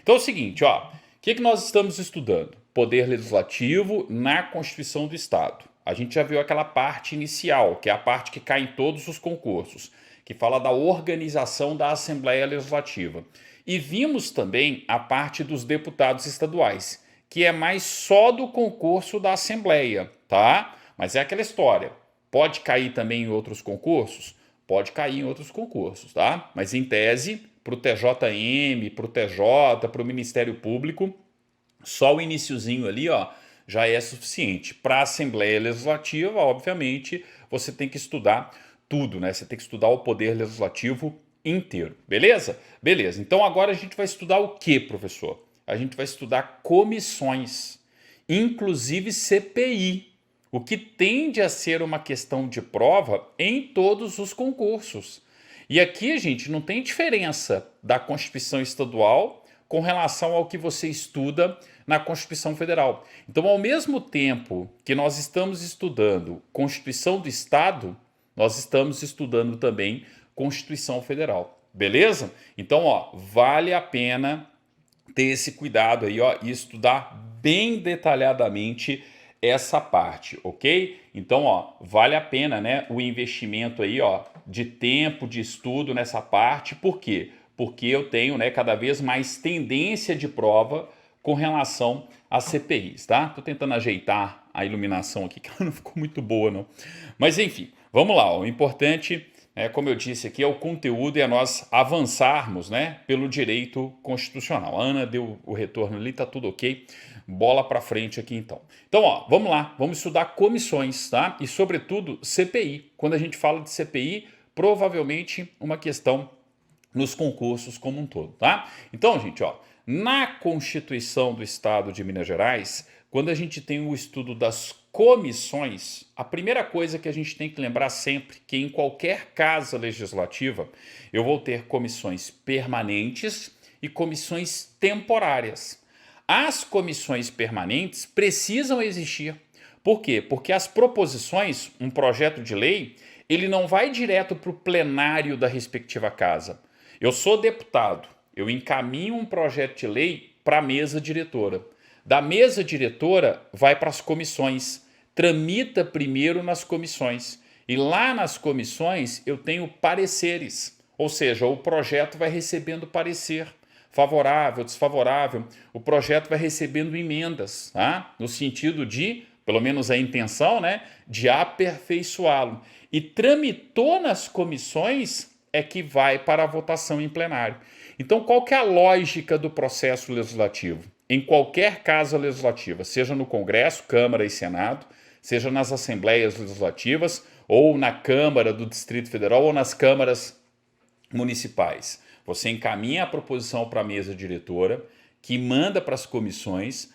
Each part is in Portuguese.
Então é o seguinte, ó, o que nós estamos estudando? Poder legislativo na Constituição do Estado. A gente já viu aquela parte inicial, que é a parte que cai em todos os concursos, que fala da organização da Assembleia Legislativa. E vimos também a parte dos deputados estaduais, que é mais só do concurso da Assembleia, tá? Mas é aquela história. Pode cair também em outros concursos? Pode cair em outros concursos, tá? Mas em tese, para o TJM, para o TJ, para o Ministério Público, só o iniciozinho ali, ó, já é suficiente. Para a Assembleia Legislativa, obviamente, você tem que estudar tudo, né? Você tem que estudar o poder legislativo inteiro, beleza? Beleza. Então agora a gente vai estudar o que, professor? A gente vai estudar comissões, inclusive CPI, o que tende a ser uma questão de prova em todos os concursos. E aqui, gente, não tem diferença da Constituição Estadual com relação ao que você estuda na Constituição Federal. Então, ao mesmo tempo que nós estamos estudando Constituição do Estado, nós estamos estudando também Constituição Federal. Beleza? Então, ó, vale a pena ter esse cuidado aí, ó, e estudar bem detalhadamente essa parte, ok? Então, ó, vale a pena, né, o investimento aí, ó, de tempo, de estudo nessa parte. Por quê? Porque eu tenho, né, cada vez mais tendência de prova com relação às CPIs, tá? Tô tentando ajeitar a iluminação aqui, que ela não ficou muito boa, não. Mas, enfim, vamos lá, ó. O importante, como eu disse aqui, é o conteúdo e é nós avançarmos, né, pelo direito constitucional. A Ana deu o retorno ali, tá tudo ok. Bola para frente aqui então. Então, ó, vamos lá, vamos estudar comissões, tá? E sobretudo CPI. Quando a gente fala de CPI, provavelmente uma questão nos concursos como um todo, tá? Então, gente, ó, na Constituição do Estado de Minas Gerais, quando a gente tem o estudo das comissões, a primeira coisa que a gente tem que lembrar sempre que em qualquer casa legislativa eu vou ter comissões permanentes e comissões temporárias. As comissões permanentes precisam existir. Por quê? Porque as proposições, um projeto de lei, ele não vai direto para o plenário da respectiva casa. Eu sou deputado, eu encaminho um projeto de lei para a mesa diretora. Da mesa diretora vai para as comissões, tramita primeiro nas comissões. E lá nas comissões eu tenho pareceres, ou seja, o projeto vai recebendo parecer favorável, desfavorável, o projeto vai recebendo emendas, tá? No sentido de, pelo menos a intenção, né, de aperfeiçoá-lo. E tramitou nas comissões é que vai para a votação em plenário. Então, qual que é a lógica do processo legislativo? Em qualquer casa legislativa, seja no Congresso, Câmara e Senado, seja nas assembleias legislativas, ou na Câmara do Distrito Federal, ou nas câmaras municipais. Você encaminha a proposição para a mesa diretora, que manda para as comissões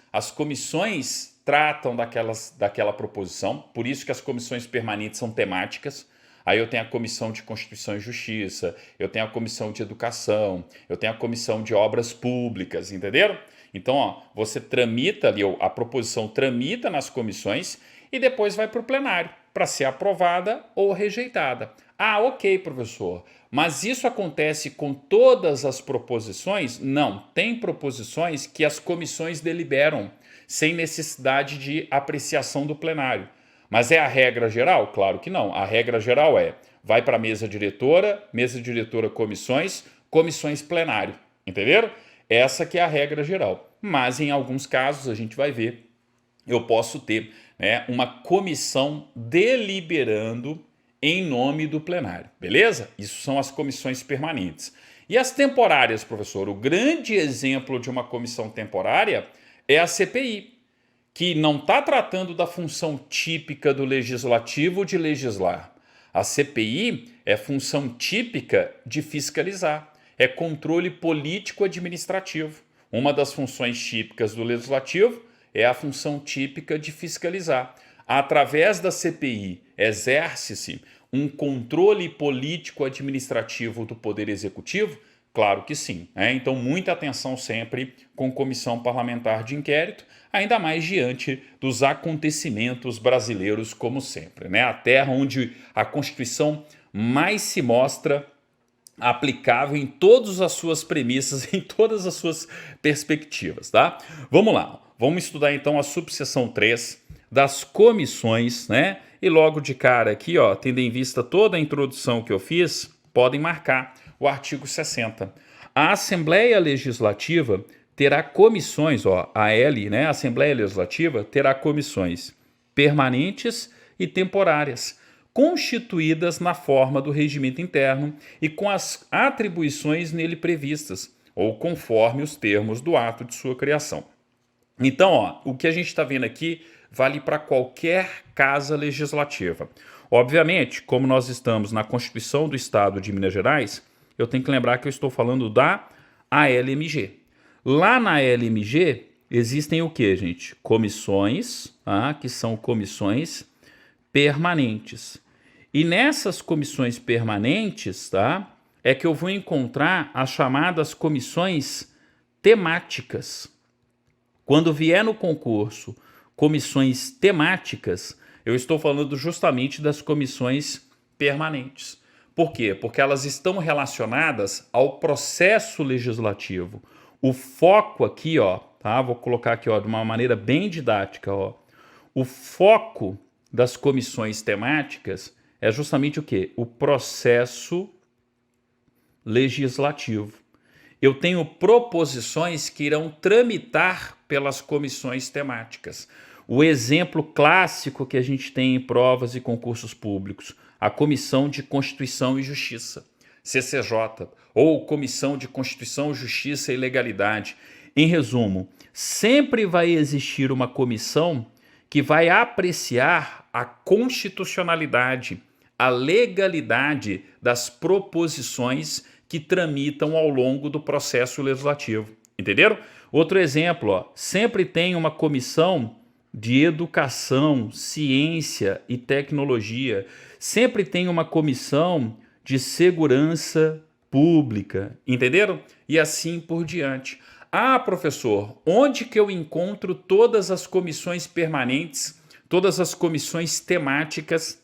tratam daquela proposição, por isso que as comissões permanentes são temáticas. Aí eu tenho a Comissão de Constituição e Justiça, eu tenho a Comissão de Educação, eu tenho a Comissão de Obras Públicas, entenderam? Então, ó, você tramita ali, a proposição tramita nas comissões e depois vai para o plenário para ser aprovada ou rejeitada. Ah, ok, professor, mas isso acontece com todas as proposições? Não, tem proposições que as comissões deliberam sem necessidade de apreciação do plenário. Mas é a regra geral? Claro que não. A regra geral é, vai para a mesa diretora comissões, comissões plenário. Entenderam? Essa que é a regra geral. Mas em alguns casos a gente vai ver, eu posso ter, né, uma comissão deliberando em nome do plenário, beleza? Isso são as comissões permanentes. E as temporárias, professor? O grande exemplo de uma comissão temporária é a CPI, que não está tratando da função típica do legislativo de legislar. A CPI é função típica de fiscalizar, é controle político-administrativo. Uma das funções típicas do legislativo é a função típica de fiscalizar. Através da CPI, exerce-se um controle político-administrativo do Poder Executivo? Claro que sim. Então, muita atenção sempre com comissão parlamentar de inquérito, ainda mais diante dos acontecimentos brasileiros, como sempre. A terra onde a Constituição mais se mostra aplicável em todas as suas premissas, em todas as suas perspectivas, tá? Vamos lá, vamos estudar então a subseção 3 das comissões, né? E logo de cara aqui, ó, tendo em vista toda a introdução que eu fiz, podem marcar o artigo 60. A Assembleia Legislativa terá comissões, ó, a L, né? A Assembleia Legislativa terá comissões permanentes e temporárias, constituídas na forma do regimento interno e com as atribuições nele previstas, ou conforme os termos do ato de sua criação. Então, ó, o que a gente está vendo aqui vale para qualquer casa legislativa. Obviamente, como nós estamos na Constituição do Estado de Minas Gerais, eu tenho que lembrar que eu estou falando da ALMG. Lá na ALMG existem o que, gente? Comissões, que são comissões permanentes. E nessas comissões permanentes, tá, é que eu vou encontrar as chamadas comissões temáticas. Quando vier no concurso comissões temáticas, eu estou falando justamente das comissões permanentes. Por quê? Porque elas estão relacionadas ao processo legislativo. O foco aqui, ó, tá? Vou colocar aqui, ó, de uma maneira bem didática, ó. O foco das comissões temáticas é justamente o quê? O processo legislativo. Eu tenho proposições que irão tramitar pelas comissões temáticas. O exemplo clássico que a gente tem em provas e concursos públicos, a Comissão de Constituição e Justiça, CCJ, ou Comissão de Constituição, Justiça e Legalidade. Em resumo, sempre vai existir uma comissão que vai apreciar a constitucionalidade, a legalidade das proposições que tramitam ao longo do processo legislativo. Entenderam? Outro exemplo, ó, sempre tem uma comissão de educação, ciência e tecnologia. Sempre tem uma comissão de segurança pública. Entenderam? E assim por diante. Ah, professor, onde que eu encontro todas as comissões permanentes, todas as comissões temáticas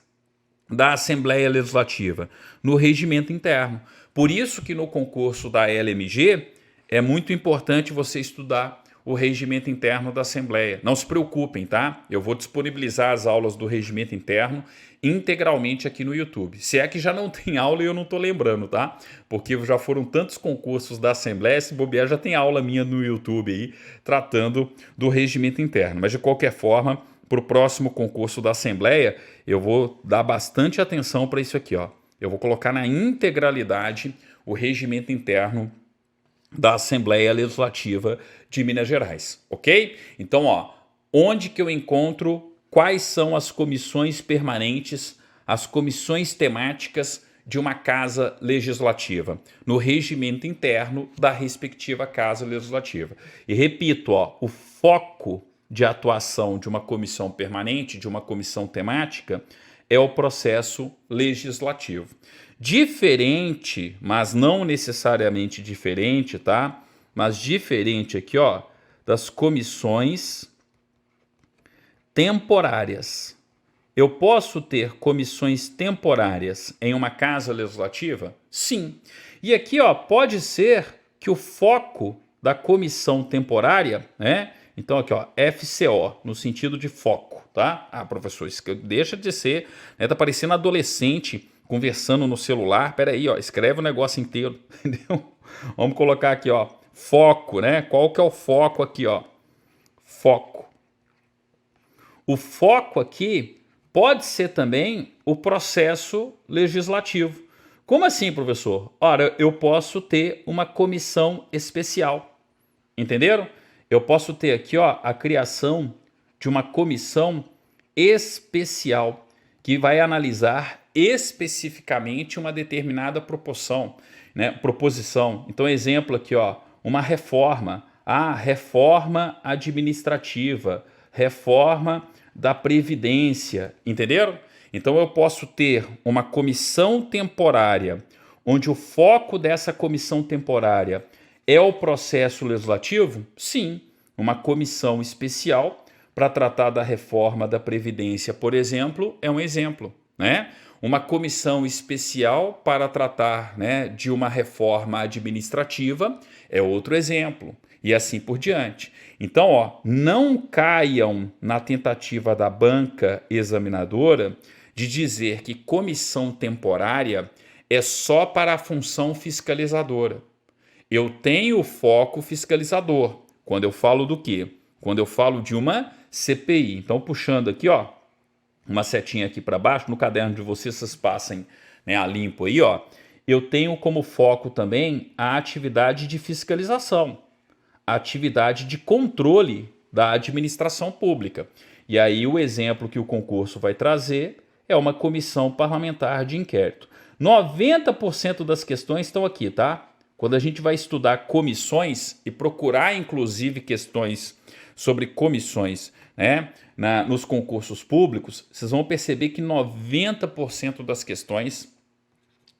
da Assembleia Legislativa? No regimento interno. Por isso que no concurso da LMG é muito importante você estudar o regimento interno da Assembleia. Não se preocupem, tá? Eu vou disponibilizar as aulas do regimento interno integralmente aqui no YouTube. Se é que já não tem aula e eu não estou lembrando, tá? Porque já foram tantos concursos da Assembleia, se bobear já tem aula minha no YouTube aí, tratando do regimento interno. Mas de qualquer forma, para o próximo concurso da Assembleia, eu vou dar bastante atenção para isso aqui, ó. Eu vou colocar na integralidade o regimento interno da Assembleia Legislativa de Minas Gerais, ok? Então, ó, onde que eu encontro quais são as comissões permanentes, as comissões temáticas de uma casa legislativa? No regimento interno da respectiva casa legislativa. E repito, ó, o foco de atuação de uma comissão permanente, de uma comissão temática, é o processo legislativo. Diferente, mas não necessariamente diferente, tá? Mas diferente aqui, ó, das comissões temporárias. Eu posso ter comissões temporárias em uma casa legislativa? Sim. E aqui, ó, pode ser que o foco da comissão temporária, né? Então aqui, ó, FCO, no sentido de foco, tá? Ah, professor, isso deixa de ser, né? Tá parecendo adolescente conversando no celular. Pera aí, ó, escreve o negócio inteiro, entendeu? Vamos colocar aqui, ó, foco, né? Qual que é o foco aqui, ó? Foco. O foco aqui pode ser também o processo legislativo. Como assim, professor? Ora, eu posso ter uma comissão especial. Entenderam? Eu posso ter aqui, ó, a criação de uma comissão especial que vai analisar especificamente uma determinada proposição, né? Então, exemplo aqui, ó, uma reforma, reforma administrativa, reforma da Previdência, entenderam? Então eu posso ter uma comissão temporária, onde o foco dessa comissão temporária é o processo legislativo? Sim, uma comissão especial para tratar da reforma da Previdência, por exemplo, é um exemplo, né? uma comissão especial para tratar, né, de uma reforma administrativa é outro exemplo, e assim por diante. Então, ó, não caiam na tentativa da banca examinadora de dizer que comissão temporária é só para a função fiscalizadora. Eu tenho foco fiscalizador. Quando eu falo do quê? Quando eu falo de uma CPI. Então, puxando aqui, ó, uma setinha aqui para baixo, no caderno de vocês passem, né, a limpo aí, ó. Eu tenho como foco também a atividade de fiscalização, a atividade de controle da administração pública. E aí o exemplo que o concurso vai trazer é uma comissão parlamentar de inquérito. 90% das questões estão aqui, tá? Quando a gente vai estudar comissões e procurar, inclusive, questões sobre comissões, né, nos concursos públicos, vocês vão perceber que 90% das questões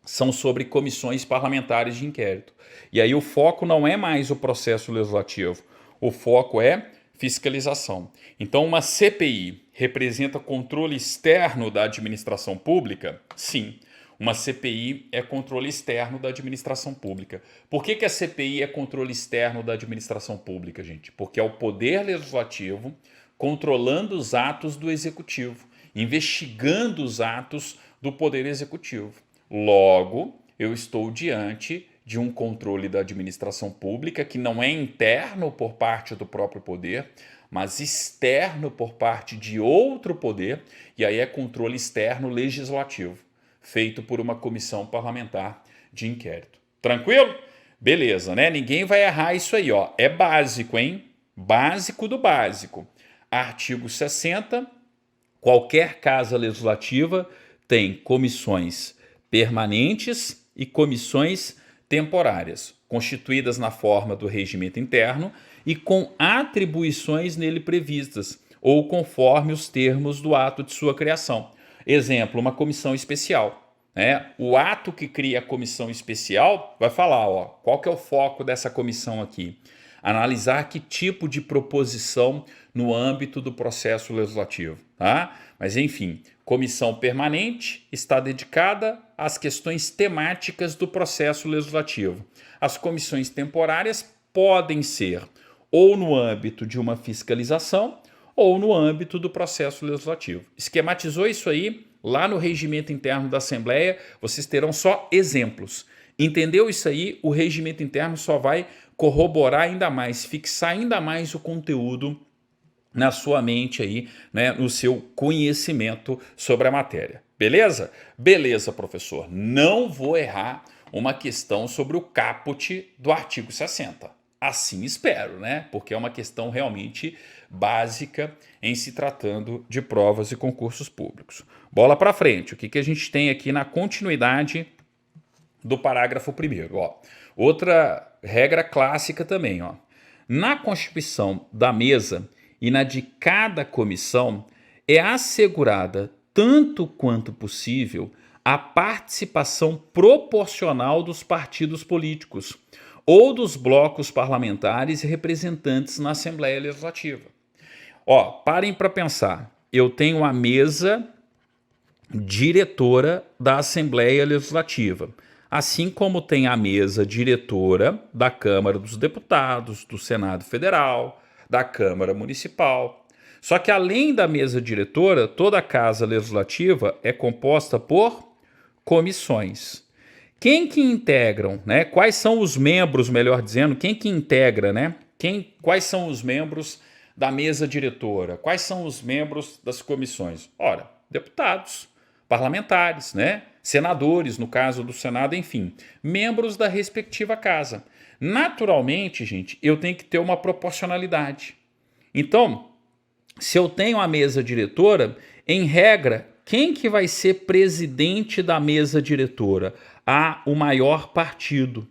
são sobre comissões parlamentares de inquérito. E aí o foco não é mais o processo legislativo, o foco é fiscalização. Então, uma CPI representa controle externo da administração pública? Sim. Uma CPI é controle externo da administração pública. Por que a CPI é controle externo da administração pública, gente? Porque é o poder legislativo controlando os atos do executivo, investigando os atos do poder executivo. Logo, eu estou diante de um controle da administração pública que não é interno por parte do próprio poder, mas externo por parte de outro poder, e aí é controle externo legislativo, feito por uma comissão parlamentar de inquérito. Tranquilo? Beleza, né? Ninguém vai errar isso aí, ó. É básico, hein? Básico do básico. Artigo 60, qualquer casa legislativa tem comissões permanentes e comissões temporárias, constituídas na forma do regimento interno e com atribuições nele previstas, ou conforme os termos do ato de sua criação. Exemplo, uma comissão especial. Né? O ato que cria a comissão especial vai falar, ó, qual que é o foco dessa comissão aqui? Analisar que tipo de proposição no âmbito do processo legislativo. Tá? Mas, enfim, comissão permanente está dedicada às questões temáticas do processo legislativo. As comissões temporárias podem ser ou no âmbito de uma fiscalização ou no âmbito do processo legislativo. Esquematizou isso aí? Lá no regimento interno da Assembleia, vocês terão só exemplos. Entendeu isso aí? O regimento interno só vai corroborar ainda mais, fixar ainda mais o conteúdo na sua mente aí, né, no seu conhecimento sobre a matéria. Beleza? Beleza, professor. Não vou errar uma questão sobre o caput do artigo 60. Assim espero, né? Porque é uma questão realmente básica em se tratando de provas e concursos públicos. Bola para frente. O que a gente tem aqui na continuidade do parágrafo 1º? Ó, outra regra clássica também. Ó. Na constituição da mesa e na de cada comissão é assegurada, tanto quanto possível, a participação proporcional dos partidos políticos ou dos blocos parlamentares e representantes na Assembleia Legislativa. Ó, parem para pensar. Eu tenho a mesa diretora da Assembleia Legislativa, assim como tem a mesa diretora da Câmara dos Deputados, do Senado Federal, da Câmara Municipal. Só que além da mesa diretora, toda a Casa Legislativa é composta por comissões. Quem que integram, né? Quais são os membros, melhor dizendo, quem que integra, né? Quais são os membros da mesa diretora? Quais são os membros das comissões? Ora, deputados, parlamentares, né? Senadores, no caso do Senado, enfim, membros da respectiva casa. Naturalmente, gente, eu tenho que ter uma proporcionalidade. Então, se eu tenho a mesa diretora, em regra, quem que vai ser presidente da mesa diretora? O maior partido.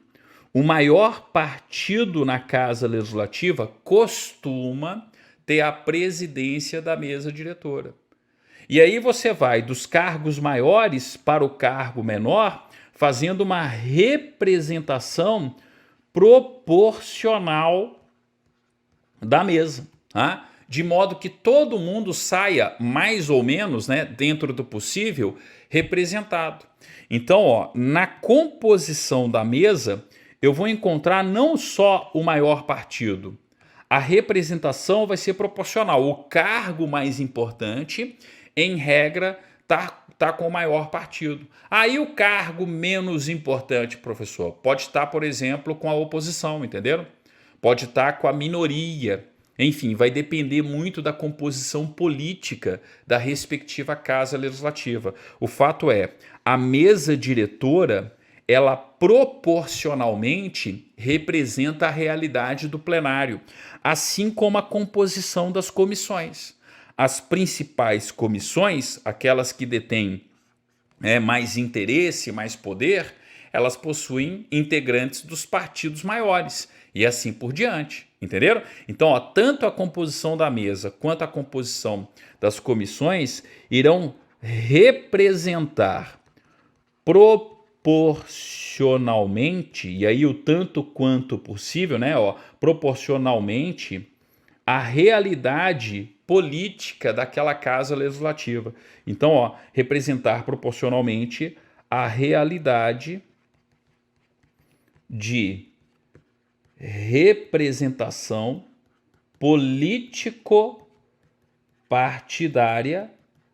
O maior partido na Casa Legislativa costuma ter a presidência da mesa diretora. E aí você vai dos cargos maiores para o cargo menor, fazendo uma representação proporcional da mesa. Tá? de modo que todo mundo saia mais ou menos, né, dentro do possível, representado. Então, ó, na composição da mesa, eu vou encontrar não só o maior partido, a representação vai ser proporcional. O cargo mais importante, em regra, tá com o maior partido. Aí o cargo menos importante, professor, pode estar, por exemplo, com a oposição, entenderam? Pode estar com a minoria. Enfim, vai depender muito da composição política da respectiva casa legislativa. O fato é, a mesa diretora, ela proporcionalmente representa a realidade do plenário, assim como a composição das comissões. As principais comissões, aquelas que detêm mais interesse, mais poder, elas possuem integrantes dos partidos maiores e assim por diante, entenderam? Então, ó, tanto a composição da mesa quanto a composição das comissões irão representar proporcionalmente, e aí o tanto quanto possível, né, ó, proporcionalmente a realidade política daquela casa legislativa. Então, ó, representar proporcionalmente a realidade de representação político-partidária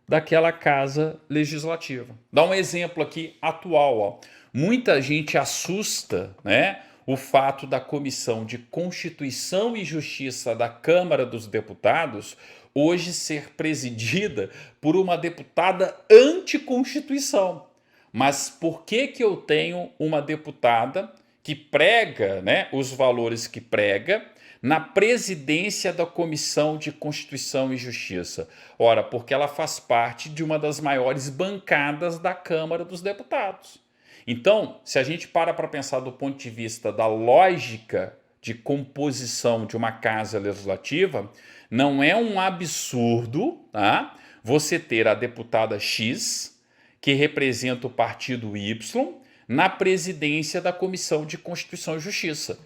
daquela casa legislativa. Dá um exemplo aqui atual, ó. Muita gente assusta, né, o fato da Comissão de Constituição e Justiça da Câmara dos Deputados hoje ser presidida por uma deputada anticonstituição. Mas por que eu tenho uma deputada que prega, né, os valores que prega na presidência da Comissão de Constituição e Justiça? Ora, porque ela faz parte de uma das maiores bancadas da Câmara dos Deputados. Então, se a gente para pensar do ponto de vista da lógica de composição de uma casa legislativa, não é um absurdo, tá, você ter a deputada X, que representa o partido Y, na presidência da Comissão de Constituição e Justiça.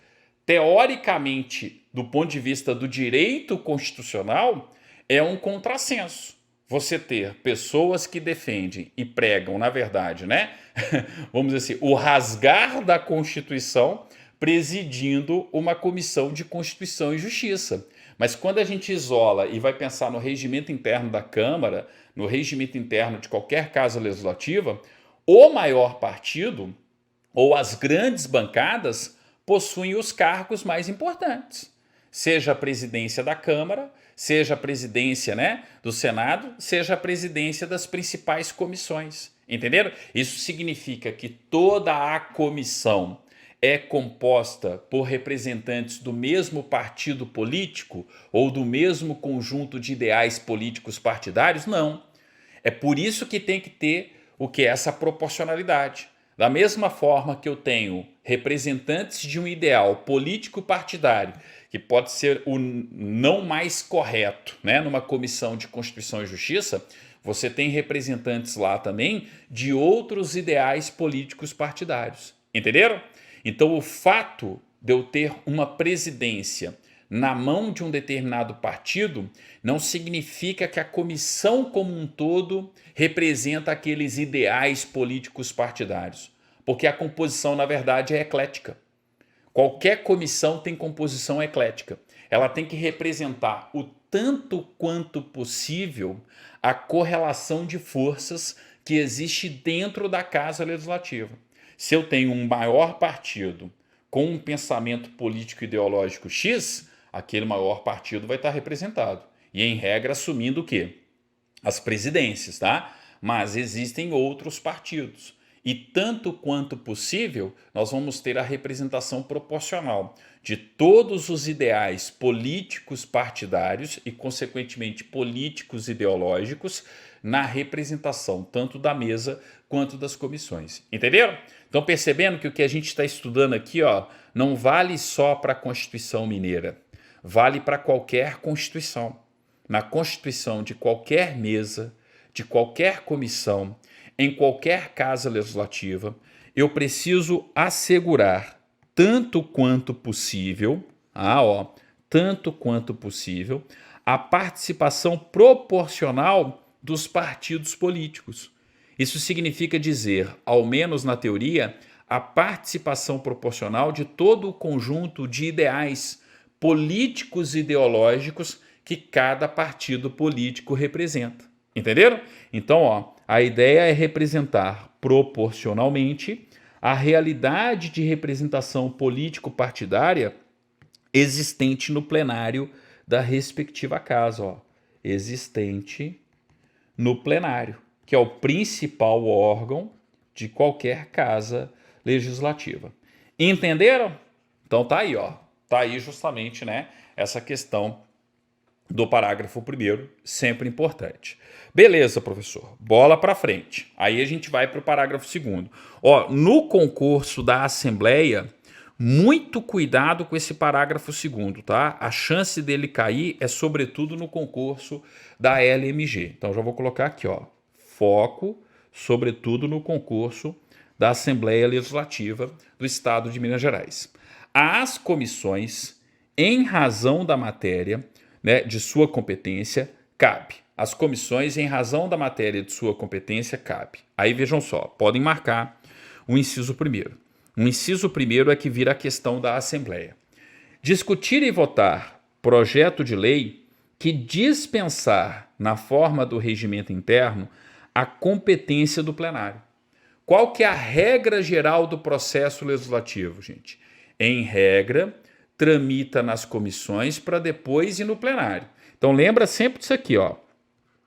Teoricamente, do ponto de vista do direito constitucional, é um contrassenso você ter pessoas que defendem e pregam, na verdade, né, vamos dizer assim, o rasgar da Constituição presidindo uma Comissão de Constituição e Justiça. Mas quando a gente isola e vai pensar no regimento interno da Câmara, no regimento interno de qualquer casa legislativa, o maior partido ou as grandes bancadas possuem os cargos mais importantes. Seja a presidência da Câmara, seja a presidência, né, do Senado, seja a presidência das principais comissões. Entenderam? Isso significa que toda a comissão é composta por representantes do mesmo partido político ou do mesmo conjunto de ideais políticos partidários? Não. É por isso que tem que ter o que é essa proporcionalidade. Da mesma forma que eu tenho representantes de um ideal político partidário, que pode ser o não mais correto, né, numa comissão de Constituição e Justiça, você tem representantes lá também de outros ideais políticos partidários. Entenderam? Então, o fato de eu ter uma presidência na mão de um determinado partido não significa que a comissão como um todo representa aqueles ideais políticos partidários, porque a composição, na verdade, é eclética. Qualquer comissão tem composição eclética. Ela tem que representar o tanto quanto possível a correlação de forças que existe dentro da Casa Legislativa. Se eu tenho um maior partido com um pensamento político ideológico X, aquele maior partido vai estar representado. E, em regra, assumindo o quê? As presidências, tá? Mas existem outros partidos. E, tanto quanto possível, nós vamos ter a representação proporcional de todos os ideais políticos partidários e, consequentemente, políticos ideológicos na representação tanto da mesa quanto das comissões. Entenderam? Então, percebendo que o que a gente está estudando aqui, ó, não vale só para a Constituição Mineira, vale para qualquer Constituição. Na Constituição de qualquer mesa, de qualquer comissão, em qualquer casa legislativa, eu preciso assegurar, tanto quanto possível, tanto quanto possível, a participação proporcional dos partidos políticos. Isso significa dizer, ao menos na teoria, a participação proporcional de todo o conjunto de ideais políticos e ideológicos que cada partido político representa. Entenderam? Então, a ideia é representar proporcionalmente a realidade de representação político-partidária existente no plenário da respectiva casa. Existente no plenário, que é o principal órgão de qualquer casa legislativa. Entenderam? Então tá aí, tá aí justamente, né, essa questão do parágrafo 1º, sempre importante. Beleza, professor, bola para frente. Aí a gente vai para o parágrafo 2º. No concurso da Assembleia, muito cuidado com esse parágrafo 2º, tá? A chance dele cair é sobretudo no concurso da LMG. Então já vou colocar aqui, foco sobretudo no concurso da Assembleia Legislativa do Estado de Minas Gerais. As comissões, em razão da matéria, né, de sua competência, cabe. As comissões, em razão da matéria de sua competência, cabe. Aí vejam só, podem marcar o inciso 1º. O inciso 1º é que vira a questão da Assembleia. Discutir e votar projeto de lei que dispensar, na forma do regimento interno, a competência do plenário. Qual que é a regra geral do processo legislativo, gente? Em regra, tramita nas comissões para depois ir no plenário. Então lembra sempre disso aqui,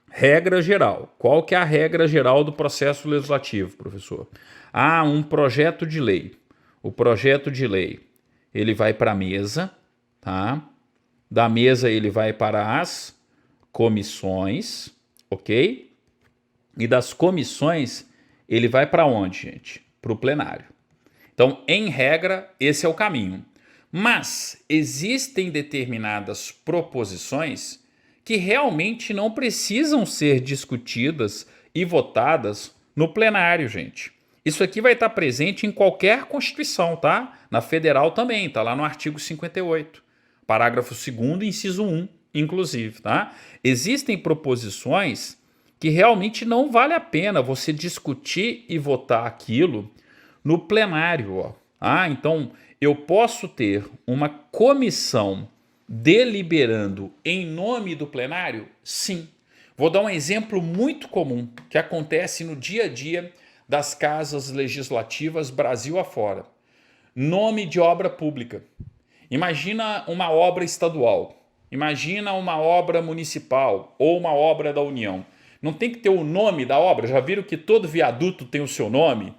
regra geral. Qual que é a regra geral do processo legislativo, professor? Um projeto de lei. O projeto de lei, ele vai para a mesa, tá? Da mesa ele vai para as comissões, ok? E das comissões ele vai para onde, gente? Para o plenário. Então, em regra, esse é o caminho. Mas existem determinadas proposições que realmente não precisam ser discutidas e votadas no plenário, gente. Isso aqui vai estar presente em qualquer Constituição, tá? Na Federal também, tá lá no artigo 58, parágrafo 2º, inciso 1, inclusive, tá? Existem proposições que realmente não vale a pena você discutir e votar aquilo no plenário, então eu posso ter uma comissão deliberando em nome do plenário? Sim. Vou dar um exemplo muito comum que acontece no dia a dia das casas legislativas Brasil afora. Nome de obra pública. Imagina uma obra estadual, imagina uma obra municipal ou uma obra da União. Não tem que ter o nome da obra? Já viram que todo viaduto tem o seu nome?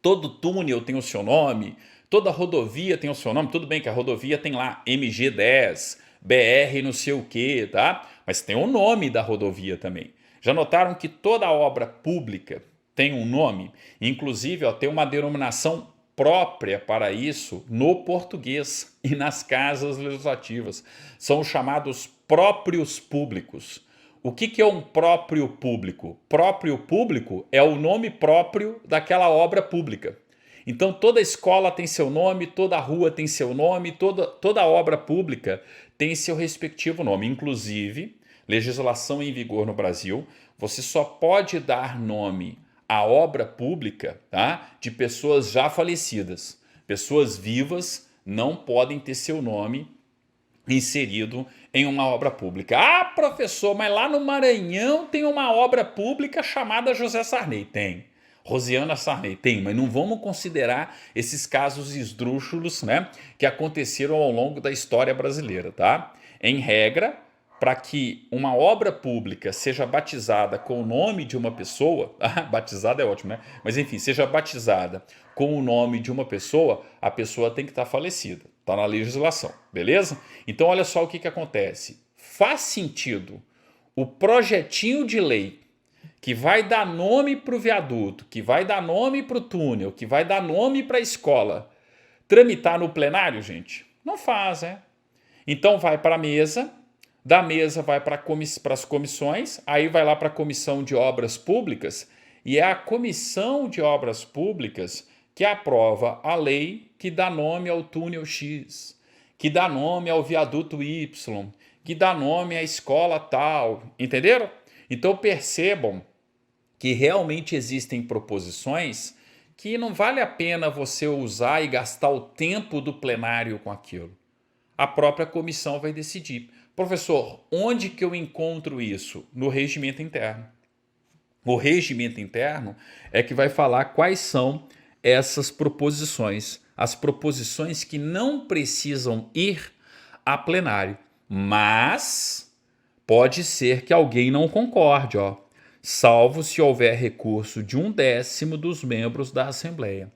Todo túnel tem o seu nome? Toda rodovia tem o seu nome? Tudo bem que a rodovia tem lá MG10, BR não sei o que, tá? Mas tem o nome da rodovia também. Já notaram que toda obra pública tem um nome? Inclusive, tem uma denominação própria para isso no português e nas casas legislativas. São os chamados próprios públicos. O que é um próprio público? Próprio público é o nome próprio daquela obra pública. Então toda escola tem seu nome, toda rua tem seu nome, toda obra pública tem seu respectivo nome. Inclusive, legislação em vigor no Brasil, você só pode dar nome à obra pública, tá, de pessoas já falecidas. Pessoas vivas não podem ter seu nome inserido em uma obra pública. Professor, mas lá no Maranhão tem uma obra pública chamada José Sarney. Tem. Rosiana Sarney tem, mas não vamos considerar esses casos esdrúxulos, né, que aconteceram ao longo da história brasileira, tá? Em regra, para que uma obra pública seja batizada com o nome de uma pessoa, batizada é ótimo, né? Mas enfim, seja batizada com o nome de uma pessoa, a pessoa tem que estar falecida. Está na legislação, beleza? Então olha só o que acontece. Faz sentido o projetinho de lei que vai dar nome para o viaduto, que vai dar nome para o túnel, que vai dar nome para a escola, tramitar no plenário, gente? Não faz, né? Então vai para a mesa, da mesa vai para as comissões, aí vai lá para a Comissão de Obras Públicas, e é a Comissão de Obras Públicas que aprova a lei que dá nome ao túnel X, que dá nome ao viaduto Y, que dá nome à escola tal, entenderam? Então percebam que realmente existem proposições que não vale a pena você usar e gastar o tempo do plenário com aquilo. A própria comissão vai decidir. Professor, onde que eu encontro isso? No regimento interno. O regimento interno é que vai falar quais são essas proposições. As proposições que não precisam ir a plenário. Mas pode ser que alguém não concorde, ó, salvo se houver recurso de 1/10 dos membros da Assembleia.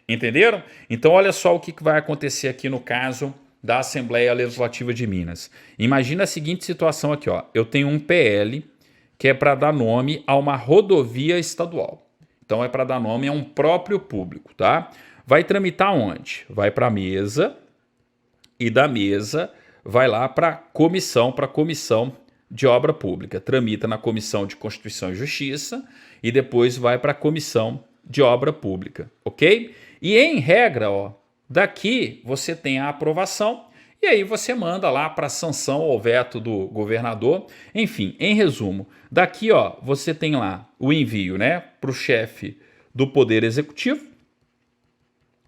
Entenderam? Então olha só o que vai acontecer aqui no caso da Assembleia Legislativa de Minas. Imagina a seguinte situação aqui, ó. Eu tenho um PL que é para dar nome a uma rodovia estadual. Então é para dar nome a um próprio público, tá? Vai tramitar onde? Vai para a mesa e da mesa vai lá para a comissão de obra pública. Tramita na Comissão de Constituição e Justiça e depois vai para a Comissão de Obra Pública, ok? E em regra, ó, daqui você tem a aprovação e aí você manda lá para sanção ou veto do governador. Enfim, em resumo, daqui ó, você tem lá o envio, né, para o chefe do Poder Executivo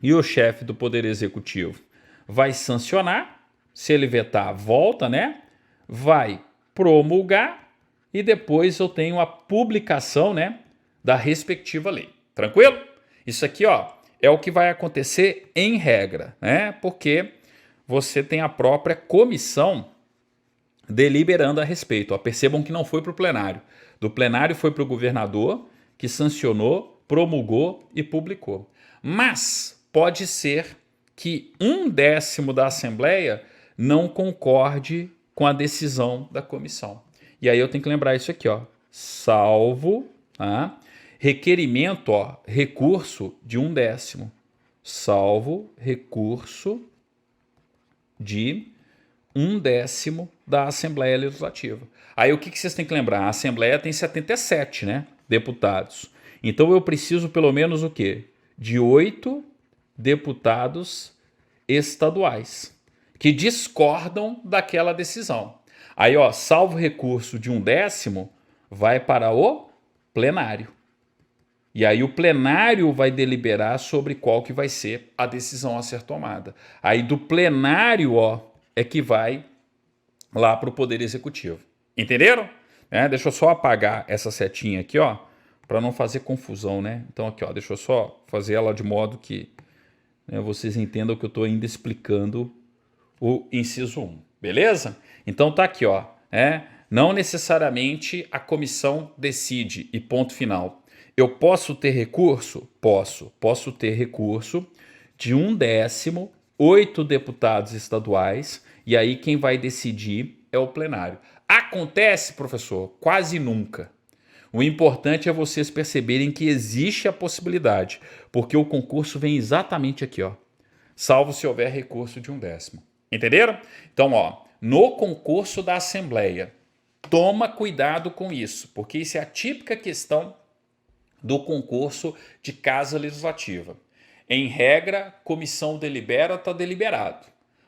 e o chefe do Poder Executivo vai sancionar. Se ele vetar, volta, né? Vai promulgar e depois eu tenho a publicação, né, da respectiva lei. Tranquilo? Isso aqui, ó, é o que vai acontecer em regra, né? Porque você tem a própria comissão deliberando a respeito. Ó, percebam que não foi para o plenário. Do plenário foi para o governador, que sancionou, promulgou e publicou. Mas pode ser que 1/10 da Assembleia não concorde com a decisão da comissão. E aí eu tenho que lembrar isso aqui, ó. Salvo, tá? Requerimento, ó, recurso de 1/10. Salvo recurso de 1/10 da Assembleia Legislativa. Aí o que vocês têm que lembrar? A Assembleia tem 77, né, deputados. Então eu preciso pelo menos o quê? De 8 deputados estaduais que discordam daquela decisão. Aí, ó, salvo recurso de 1/10, vai para o plenário. E aí o plenário vai deliberar sobre qual que vai ser a decisão a ser tomada. Aí do plenário, ó, é que vai lá para o Poder Executivo. Entenderam? Deixa eu só apagar essa setinha aqui, ó, para não fazer confusão, né? Então aqui, ó, deixa eu só fazer ela de modo que, né, vocês entendam que eu estou ainda explicando o inciso 1, beleza? Então tá aqui, ó, não necessariamente a comissão decide e ponto final. Eu posso ter recurso? Posso ter recurso de 1/10, 8 deputados estaduais, e aí quem vai decidir é o plenário. Acontece, professor? Quase nunca. O importante é vocês perceberem que existe a possibilidade, porque o concurso vem exatamente aqui, ó, salvo se houver recurso de 1/10. Entenderam? Então, ó, no concurso da Assembleia, toma cuidado com isso, porque isso é a típica questão do concurso de Casa Legislativa. Em regra, comissão delibera, está deliberado.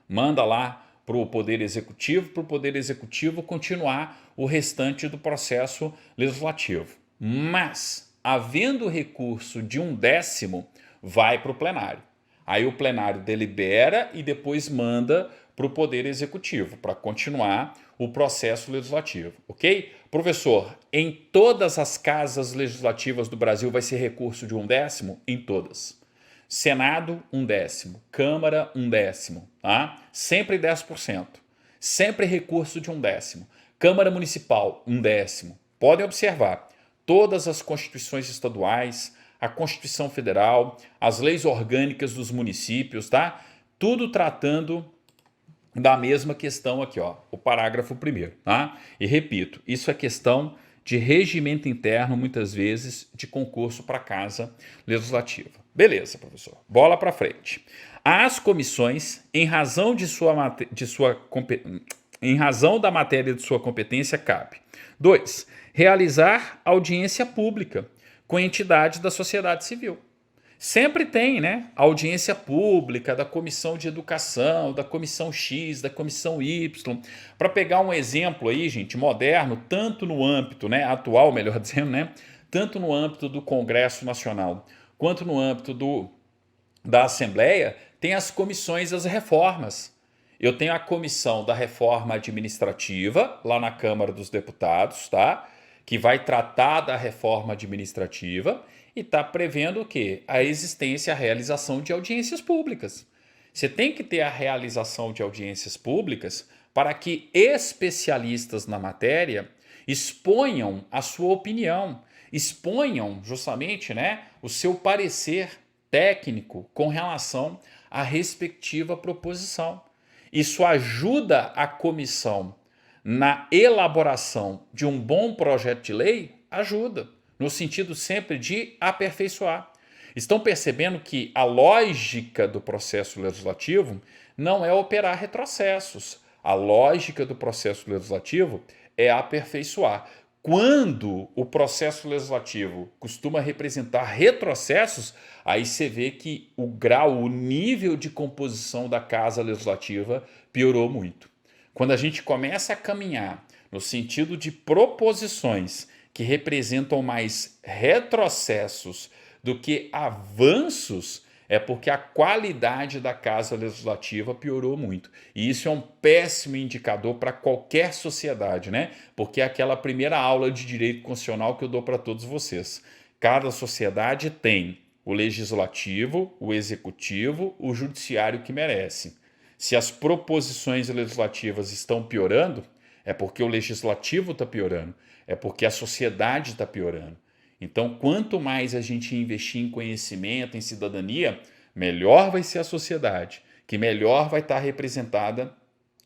Manda lá para o Poder Executivo continuar o restante do processo legislativo. Mas, havendo recurso de 1/10, vai para o plenário. Aí o plenário delibera e depois manda para o Poder Executivo, para continuar o processo legislativo, ok? Professor, em todas as casas legislativas do Brasil vai ser recurso de 1/10? Em todas. Senado, 1/10. Câmara, 1/10. Tá? Sempre 10%. Sempre recurso de 1/10. Câmara Municipal, 1/10. Podem observar, todas as constituições estaduais, a Constituição Federal, as leis orgânicas dos municípios, tá? Tudo tratando da mesma questão aqui, ó, o parágrafo 1º, tá? E repito, isso é questão de regimento interno, muitas vezes, de concurso para Casa Legislativa. Beleza, professor. Bola para frente. As comissões, em razão da matéria de sua competência, cabe: 2. Realizar audiência pública com entidades da sociedade civil. Sempre tem, né? Audiência pública da comissão de educação, da comissão X, da comissão Y. Para pegar um exemplo aí, gente, moderno, tanto no âmbito, né, atual, melhor dizendo, né, tanto no âmbito do Congresso Nacional, quanto no âmbito da Assembleia, tem as comissões das reformas. Eu tenho a comissão da reforma administrativa, lá na Câmara dos Deputados, tá? Que vai tratar da reforma administrativa e está prevendo o quê? A existência, a realização de audiências públicas. Você tem que ter a realização de audiências públicas para que especialistas na matéria exponham a sua opinião, exponham justamente, né, o seu parecer técnico com relação à respectiva proposição. Isso ajuda a comissão na elaboração de um bom projeto de lei? Ajuda, no sentido sempre de aperfeiçoar. Estão percebendo que a lógica do processo legislativo não é operar retrocessos. A lógica do processo legislativo é aperfeiçoar. Quando o processo legislativo costuma representar retrocessos, aí você vê que o grau, o nível de composição da Casa Legislativa piorou muito. Quando a gente começa a caminhar no sentido de proposições que representam mais retrocessos do que avanços, é porque a qualidade da Casa Legislativa piorou muito. E isso é um péssimo indicador para qualquer sociedade, né? Porque é aquela primeira aula de direito constitucional que eu dou para todos vocês. Cada sociedade tem o legislativo, o executivo, o judiciário que merece. Se as proposições legislativas estão piorando, é porque o legislativo está piorando, é porque a sociedade está piorando. Então, quanto mais a gente investir em conhecimento, em cidadania, melhor vai ser a sociedade, que melhor vai estar representada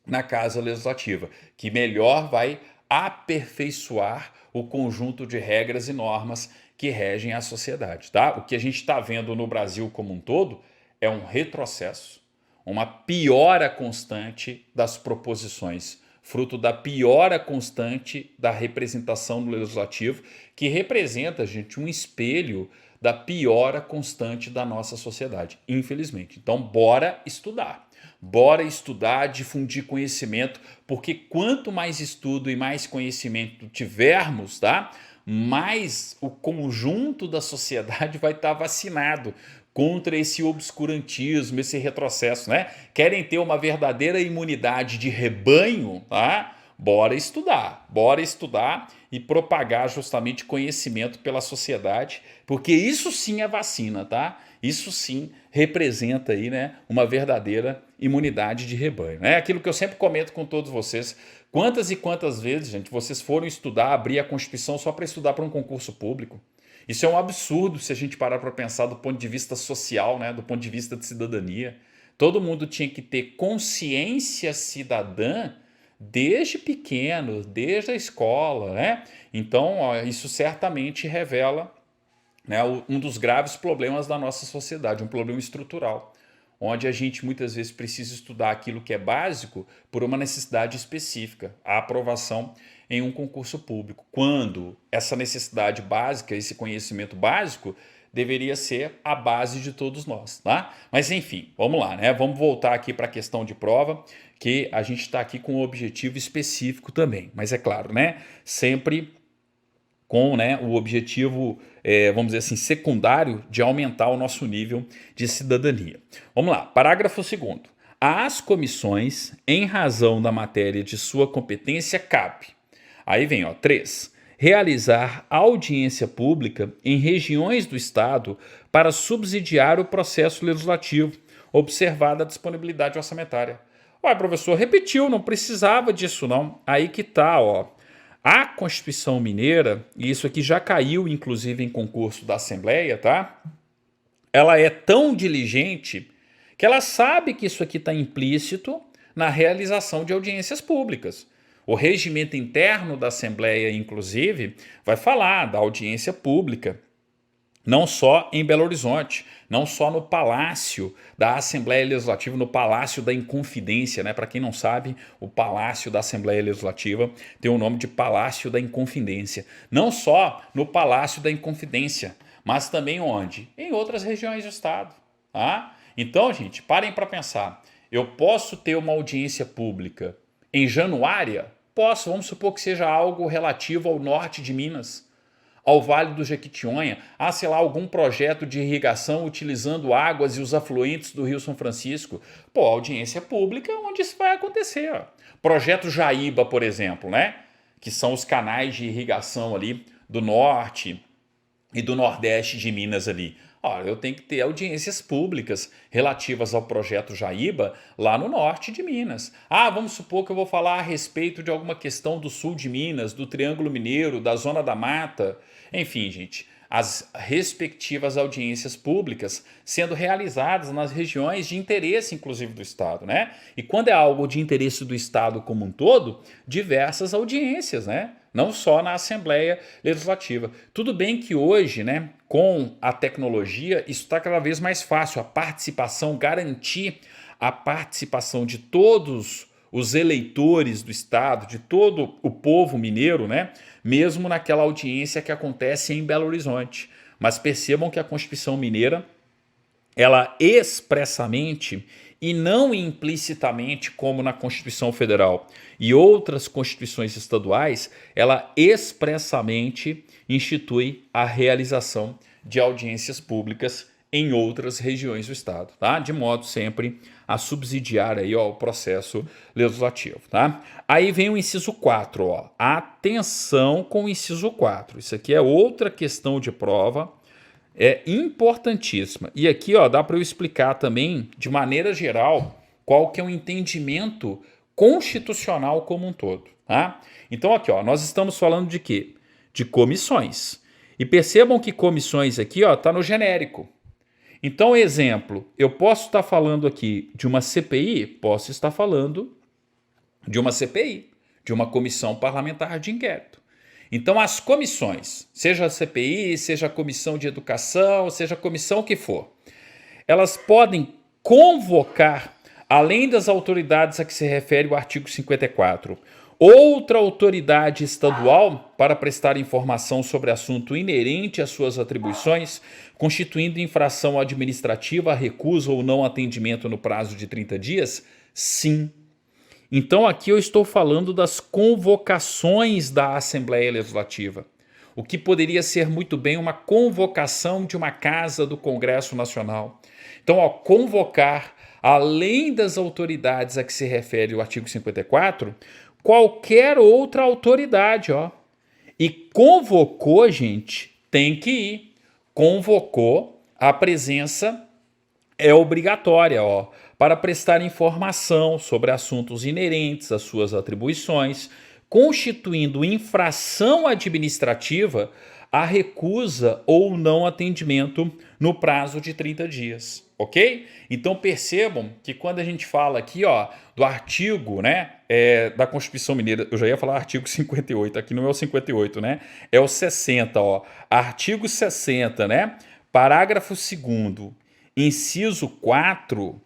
na Casa Legislativa, que melhor vai aperfeiçoar o conjunto de regras e normas que regem a sociedade, tá? O que a gente está vendo no Brasil como um todo é um retrocesso, uma piora constante das proposições, fruto da piora constante da representação do legislativo, que representa, gente, um espelho da piora constante da nossa sociedade, infelizmente. Então, bora estudar. Bora estudar, difundir conhecimento, porque quanto mais estudo e mais conhecimento tivermos, tá? Mais o conjunto da sociedade vai estar vacinado contra esse obscurantismo, esse retrocesso, né? Querem ter uma verdadeira imunidade de rebanho, tá? Bora estudar e propagar justamente conhecimento pela sociedade, porque isso sim é vacina, tá? Isso sim representa aí, né, uma verdadeira imunidade de rebanho. É aquilo que eu sempre comento com todos vocês. Quantas e quantas vezes, gente, vocês foram estudar, abrir a Constituição só para estudar para um concurso público? Isso é um absurdo se a gente parar para pensar do ponto de vista social, né, do ponto de vista de cidadania. Todo mundo tinha que ter consciência cidadã desde pequeno, desde a escola, né? Então, ó, isso certamente revela, né, um dos graves problemas da nossa sociedade, um problema estrutural, onde a gente muitas vezes precisa estudar aquilo que é básico por uma necessidade específica, a aprovação em um concurso público, quando essa necessidade básica, esse conhecimento básico, deveria ser a base de todos nós, tá? Mas enfim, vamos lá, né? Vamos voltar aqui para a questão de prova, que a gente está aqui com um objetivo específico também, mas é claro, né? Sempre com, né, o objetivo, vamos dizer assim, secundário de aumentar o nosso nível de cidadania. Vamos lá, parágrafo 2º. Às comissões, em razão da matéria de sua competência, cabe. Aí vem, ó, 3. Realizar audiência pública em regiões do Estado para subsidiar o processo legislativo, observada a disponibilidade orçamentária. Ué, professor, repetiu, não precisava disso não. Aí que tá, ó. A Constituição Mineira, e isso aqui já caiu inclusive em concurso da Assembleia, tá? Ela é tão diligente que ela sabe que isso aqui está implícito na realização de audiências públicas. O regimento interno da Assembleia, inclusive, vai falar da audiência pública, não só em Belo Horizonte, não só no Palácio da Assembleia Legislativa, no Palácio da Inconfidência, né? Para quem não sabe, o Palácio da Assembleia Legislativa tem o nome de Palácio da Inconfidência. Não só no Palácio da Inconfidência, mas também onde? Em outras regiões do estado. Tá? Então, gente, parem para pensar. Eu posso ter uma audiência pública em Januária? Posso, vamos supor que seja algo relativo ao norte de Minas, ao Vale do Jequitinhonha, a, sei lá, algum projeto de irrigação utilizando águas e os afluentes do Rio São Francisco. Pô, audiência pública onde isso vai acontecer. Ó. Projeto Jaíba, por exemplo, né? Que são os canais de irrigação ali do norte e do nordeste de Minas ali. Olha, eu tenho que ter audiências públicas relativas ao projeto Jaíba lá no norte de Minas. Ah, vamos supor que eu vou falar a respeito de alguma questão do sul de Minas, do Triângulo Mineiro, da Zona da Mata. Enfim, gente, as respectivas audiências públicas sendo realizadas nas regiões de interesse, inclusive, do Estado, né? E quando é algo de interesse do Estado como um todo, diversas audiências, né? Não só na Assembleia Legislativa. Tudo bem que hoje, né, com a tecnologia, isso está cada vez mais fácil. A participação, garantir a participação de todos os eleitores do Estado, de todo o povo mineiro, né, mesmo naquela audiência que acontece em Belo Horizonte. Mas percebam que a Constituição Mineira, ela expressamente e não implicitamente, como na Constituição Federal e outras constituições estaduais, ela expressamente institui a realização de audiências públicas em outras regiões do Estado, tá? De modo sempre a subsidiar aí, ó, o processo legislativo, tá? Aí vem o inciso 4, ó. Atenção com o inciso 4. Isso aqui é outra questão de prova, é importantíssima. E aqui, ó, dá para eu explicar também, de maneira geral, qual que é o entendimento constitucional como um todo. Tá? Então, aqui, ó, nós estamos falando de quê? De comissões. E percebam que comissões aqui está no genérico. Então, exemplo, eu posso estar falando aqui de uma CPI, posso estar falando de uma CPI, de uma comissão parlamentar de inquérito. Então, as comissões, seja a CPI, seja a comissão de educação, seja a comissão que for, elas podem convocar, além das autoridades a que se refere o artigo 54, outra autoridade estadual para prestar informação sobre assunto inerente às suas atribuições, constituindo infração administrativa a recusa ou não atendimento no prazo de 30 dias? Sim. Então aqui eu estou falando das convocações da Assembleia Legislativa, o que poderia ser muito bem uma convocação de uma casa do Congresso Nacional. Então, ó, convocar, além das autoridades a que se refere o artigo 54, qualquer outra autoridade, ó. E convocou, gente, tem que ir. Convocou, a presença é obrigatória, ó, para prestar informação sobre assuntos inerentes às suas atribuições, constituindo infração administrativa a recusa ou não atendimento no prazo de 30 dias, ok? Então percebam que quando a gente fala aqui, ó, do artigo, né, da Constituição Mineira, eu já ia falar artigo 58, aqui não é o 58, né, é o 60, ó, artigo 60, né, parágrafo 2º, inciso 4,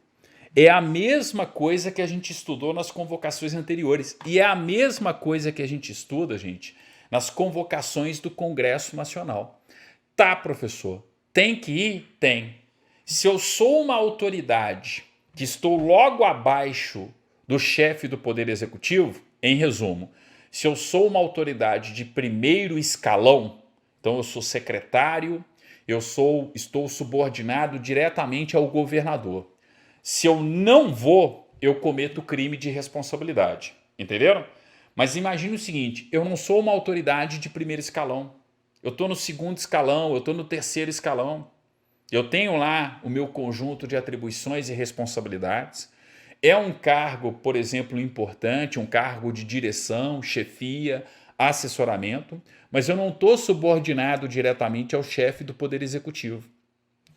é a mesma coisa que a gente estudou nas convocações anteriores. E é a mesma coisa que a gente estuda, gente, nas convocações do Congresso Nacional. Tá, professor, tem que ir? Tem. Se eu sou uma autoridade que estou logo abaixo do chefe do Poder Executivo, em resumo, se eu sou uma autoridade de primeiro escalão, então eu sou secretário, estou subordinado diretamente ao governador. Se eu não vou, eu cometo crime de responsabilidade. Entenderam? Mas imagine o seguinte, eu não sou uma autoridade de primeiro escalão. Eu estou no segundo escalão, eu estou no terceiro escalão. Eu tenho lá o meu conjunto de atribuições e responsabilidades. É um cargo, por exemplo, importante, um cargo de direção, chefia, assessoramento, mas eu não estou subordinado diretamente ao chefe do Poder Executivo.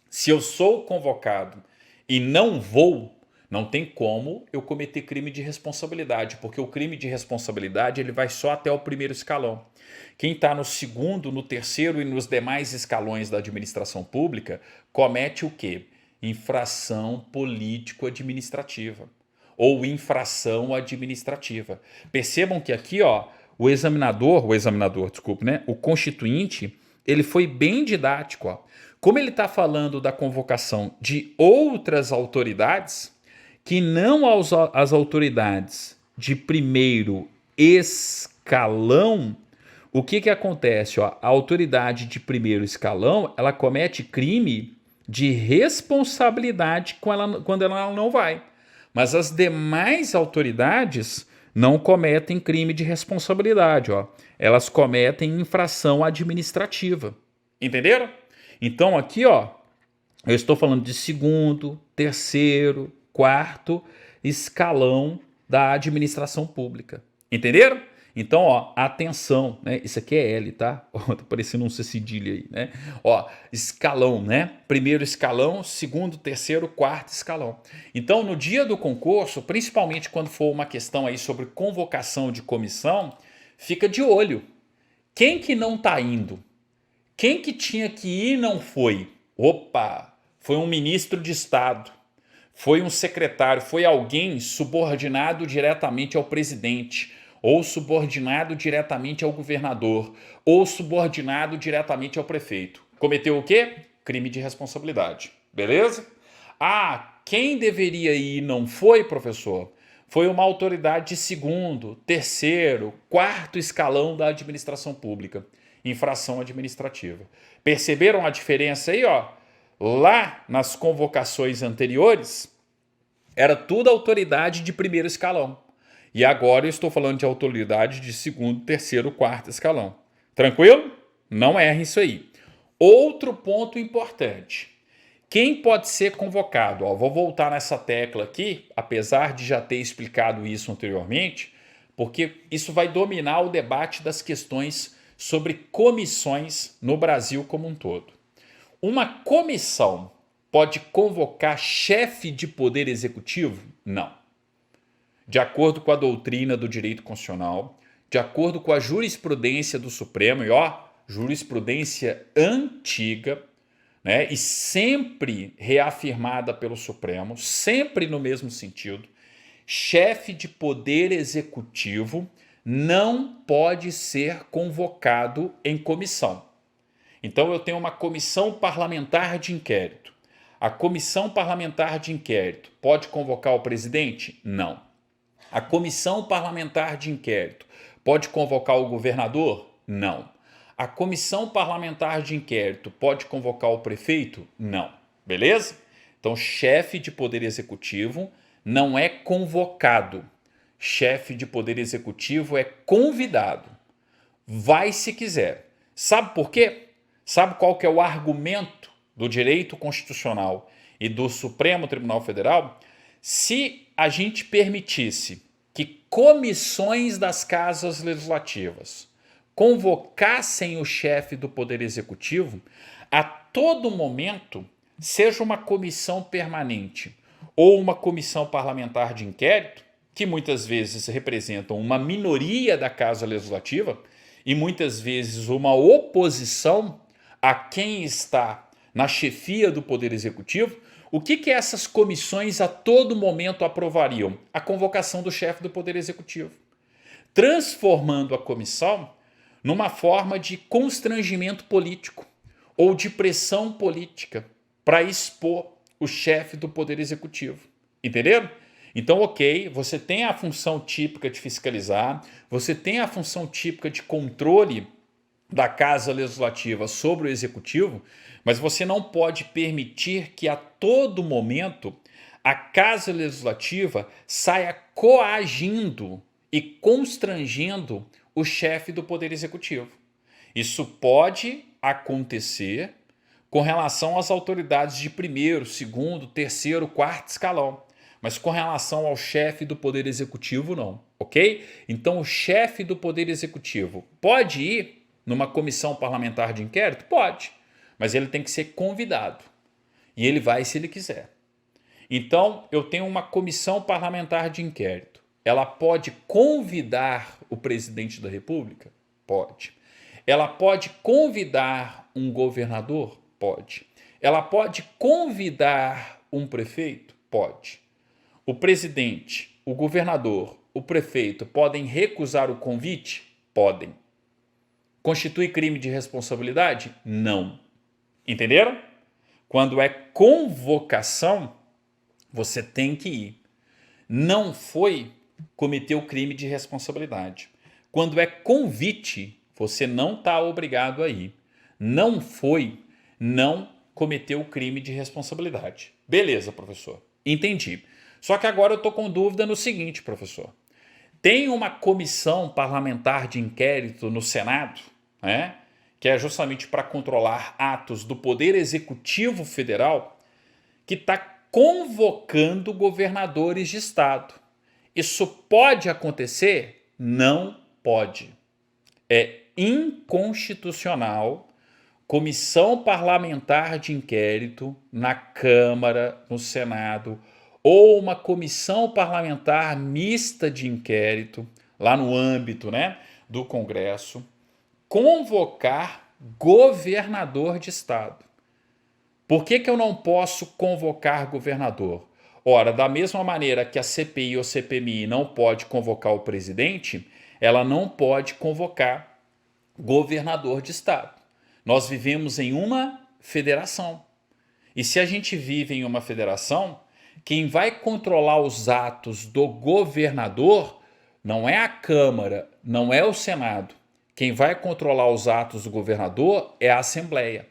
Se eu sou convocado e não vou, não tem como eu cometer crime de responsabilidade, porque o crime de responsabilidade ele vai só até o primeiro escalão. Quem está no segundo, no terceiro e nos demais escalões da administração pública comete o quê? Infração político-administrativa ou infração administrativa. Percebam que aqui, ó, o constituinte, ele foi bem didático. Ó. Como ele está falando da convocação de outras autoridades, que não as autoridades de primeiro escalão, o que acontece? Ó? A autoridade de primeiro escalão, ela comete crime de responsabilidade quando ela não vai. Mas as demais autoridades não cometem crime de responsabilidade. Ó. Elas cometem infração administrativa. Entenderam? Então aqui, ó, eu estou falando de segundo, terceiro, quarto escalão da administração pública. Entenderam? Então, ó, atenção, né? Isso aqui é L, tá? Ó, tá parecendo um C cedilha aí, né? Ó, escalão, né? Primeiro escalão, segundo, terceiro, quarto escalão. Então, no dia do concurso, principalmente quando for uma questão aí sobre convocação de comissão, fica de olho. Quem que não tá indo? Quem que tinha que ir e não foi? Opa, foi um ministro de Estado, foi um secretário, foi alguém subordinado diretamente ao presidente, ou subordinado diretamente ao governador, ou subordinado diretamente ao prefeito. Cometeu o quê? Crime de responsabilidade. Beleza? Ah, quem deveria ir e não foi, professor? Foi uma autoridade de segundo, terceiro, quarto escalão da administração pública. Infração administrativa. Perceberam a diferença aí, ó? Lá nas convocações anteriores, era tudo autoridade de primeiro escalão. E agora eu estou falando de autoridade de segundo, terceiro, quarto escalão. Tranquilo? Não erre isso aí. Outro ponto importante. Quem pode ser convocado? Ó, vou voltar nessa tecla aqui, apesar de já ter explicado isso anteriormente, porque isso vai dominar o debate das questões sobre comissões no Brasil como um todo. Uma comissão pode convocar chefe de poder executivo? Não. De acordo com a doutrina do direito constitucional, de acordo com a jurisprudência do Supremo, e ó, jurisprudência antiga, né, e sempre reafirmada pelo Supremo, sempre no mesmo sentido, chefe de poder executivo não pode ser convocado em comissão. Então eu tenho uma comissão parlamentar de inquérito. A comissão parlamentar de inquérito pode convocar o presidente? Não. A comissão parlamentar de inquérito pode convocar o governador? Não. A comissão parlamentar de inquérito pode convocar o prefeito? Não. Beleza? Então, chefe de poder executivo não é convocado. Chefe de poder executivo é convidado. Vai se quiser. Sabe por quê? Sabe qual que é o argumento do direito constitucional e do Supremo Tribunal Federal? Se a gente permitisse que comissões das casas legislativas convocassem o chefe do Poder Executivo, a todo momento, seja uma comissão permanente ou uma comissão parlamentar de inquérito, que muitas vezes representam uma minoria da Casa Legislativa e muitas vezes uma oposição a quem está na chefia do Poder Executivo, o que essas comissões a todo momento aprovariam? A convocação do chefe do Poder Executivo, transformando a comissão numa forma de constrangimento político ou de pressão política para expor o chefe do Poder Executivo. Entenderam? Então, ok, você tem a função típica de fiscalizar, você tem a função típica de controle da Casa Legislativa sobre o Executivo, mas você não pode permitir que a todo momento a Casa Legislativa saia coagindo e constrangendo o chefe do Poder Executivo. Isso pode acontecer com relação às autoridades de primeiro, segundo, terceiro, quarto escalão, mas com relação ao chefe do Poder Executivo, não, ok? Então, o chefe do Poder Executivo pode ir numa comissão parlamentar de inquérito? Pode, mas ele tem que ser convidado. E ele vai se ele quiser. Então, eu tenho uma comissão parlamentar de inquérito. Ela pode convidar o presidente da República? Pode. Ela pode convidar um governador? Pode. Ela pode convidar um prefeito? Pode. O presidente, o governador, o prefeito podem recusar o convite? Podem. Constitui crime de responsabilidade? Não. Entenderam? Quando é convocação, você tem que ir. Não foi, cometeu crime de responsabilidade. Quando é convite, você não está obrigado a ir. Não foi, não cometeu crime de responsabilidade. Beleza, professor. Entendi. Só que agora eu estou com dúvida no seguinte, professor. Tem uma comissão parlamentar de inquérito no Senado, né, que é justamente para controlar atos do Poder Executivo Federal, que está convocando governadores de estado. Isso pode acontecer? Não pode. É inconstitucional comissão parlamentar de inquérito na Câmara, no Senado, ou uma comissão parlamentar mista de inquérito, lá no âmbito, né, do Congresso, convocar governador de estado. Por que eu não posso convocar governador? Ora, da mesma maneira que a CPI ou CPMI não pode convocar o presidente, ela não pode convocar governador de estado. Nós vivemos em uma federação. E se a gente vive em uma federação, quem vai controlar os atos do governador não é a Câmara, não é o Senado. Quem vai controlar os atos do governador é a Assembleia.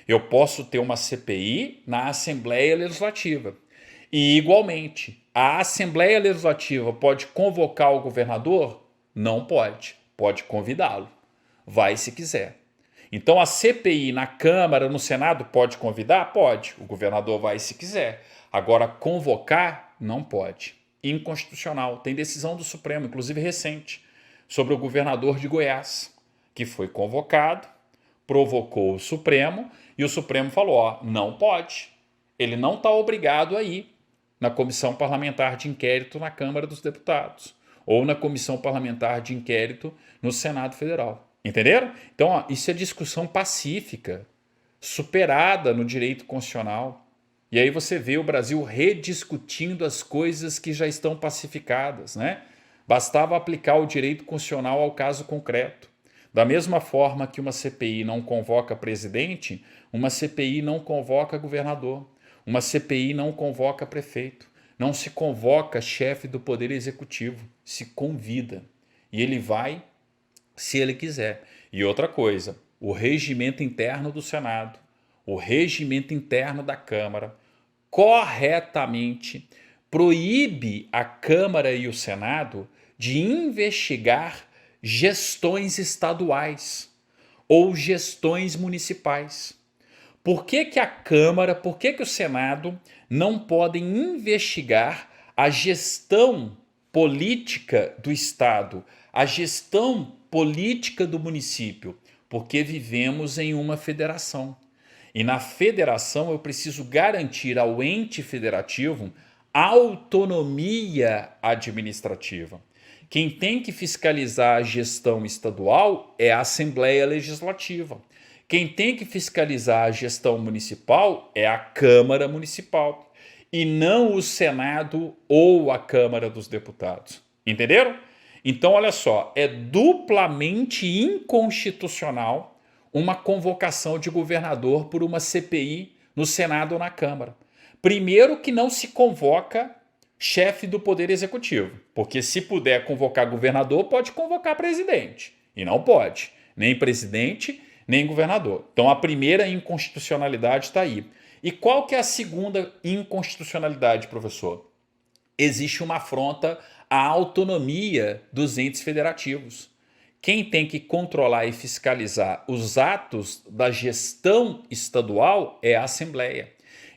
Eu posso ter uma CPI na Assembleia Legislativa. E, igualmente, a Assembleia Legislativa pode convocar o governador? Não pode. Pode convidá-lo. Vai se quiser. Então, a CPI na Câmara, no Senado, pode convidar? Pode. O governador vai se quiser. Agora, convocar? Não pode. Inconstitucional. Tem decisão do Supremo, inclusive recente, sobre o governador de Goiás, que foi convocado, provocou o Supremo, e o Supremo falou, ó, não pode. Ele não está obrigado a ir na Comissão Parlamentar de Inquérito na Câmara dos Deputados ou na Comissão Parlamentar de Inquérito no Senado Federal. Entenderam? Então, ó, isso é discussão pacífica, superada no direito constitucional. E aí você vê o Brasil rediscutindo as coisas que já estão pacificadas, né? Bastava aplicar o direito constitucional ao caso concreto. Da mesma forma que uma CPI não convoca presidente, uma CPI não convoca governador, uma CPI não convoca prefeito, não se convoca chefe do Poder Executivo, se convida. E ele vai se ele quiser. E outra coisa, o regimento interno do Senado, o regimento interno da Câmara, corretamente proíbe a Câmara e o Senado de investigar gestões estaduais ou gestões municipais. Por que a Câmara, por que o Senado não podem investigar a gestão política do Estado, a gestão política do município? Porque vivemos em uma federação. E na federação eu preciso garantir ao ente federativo autonomia administrativa. Quem tem que fiscalizar a gestão estadual é a Assembleia Legislativa. Quem tem que fiscalizar a gestão municipal é a Câmara Municipal e não o Senado ou a Câmara dos Deputados. Entenderam? Então, olha só, é duplamente inconstitucional uma convocação de governador por uma CPI no Senado ou na Câmara. Primeiro que não se convoca chefe do Poder Executivo, porque se puder convocar governador, pode convocar presidente. E não pode, nem presidente, nem governador. Então a primeira inconstitucionalidade está aí. E qual que é a segunda inconstitucionalidade, professor? Existe uma afronta à autonomia dos entes federativos. Quem tem que controlar e fiscalizar os atos da gestão estadual é a Assembleia.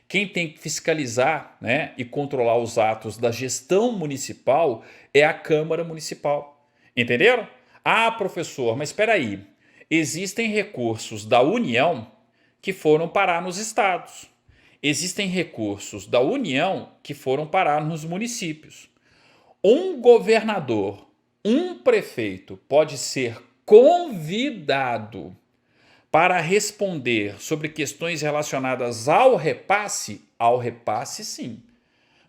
Quem tem que fiscalizar, né, e controlar os atos da gestão municipal é a Câmara Municipal. Entenderam? Ah, professor, mas espera aí. Existem recursos da União que foram parar nos estados. Existem recursos da União que foram parar nos municípios. Um governador, um prefeito pode ser convidado para responder sobre questões relacionadas ao repasse sim.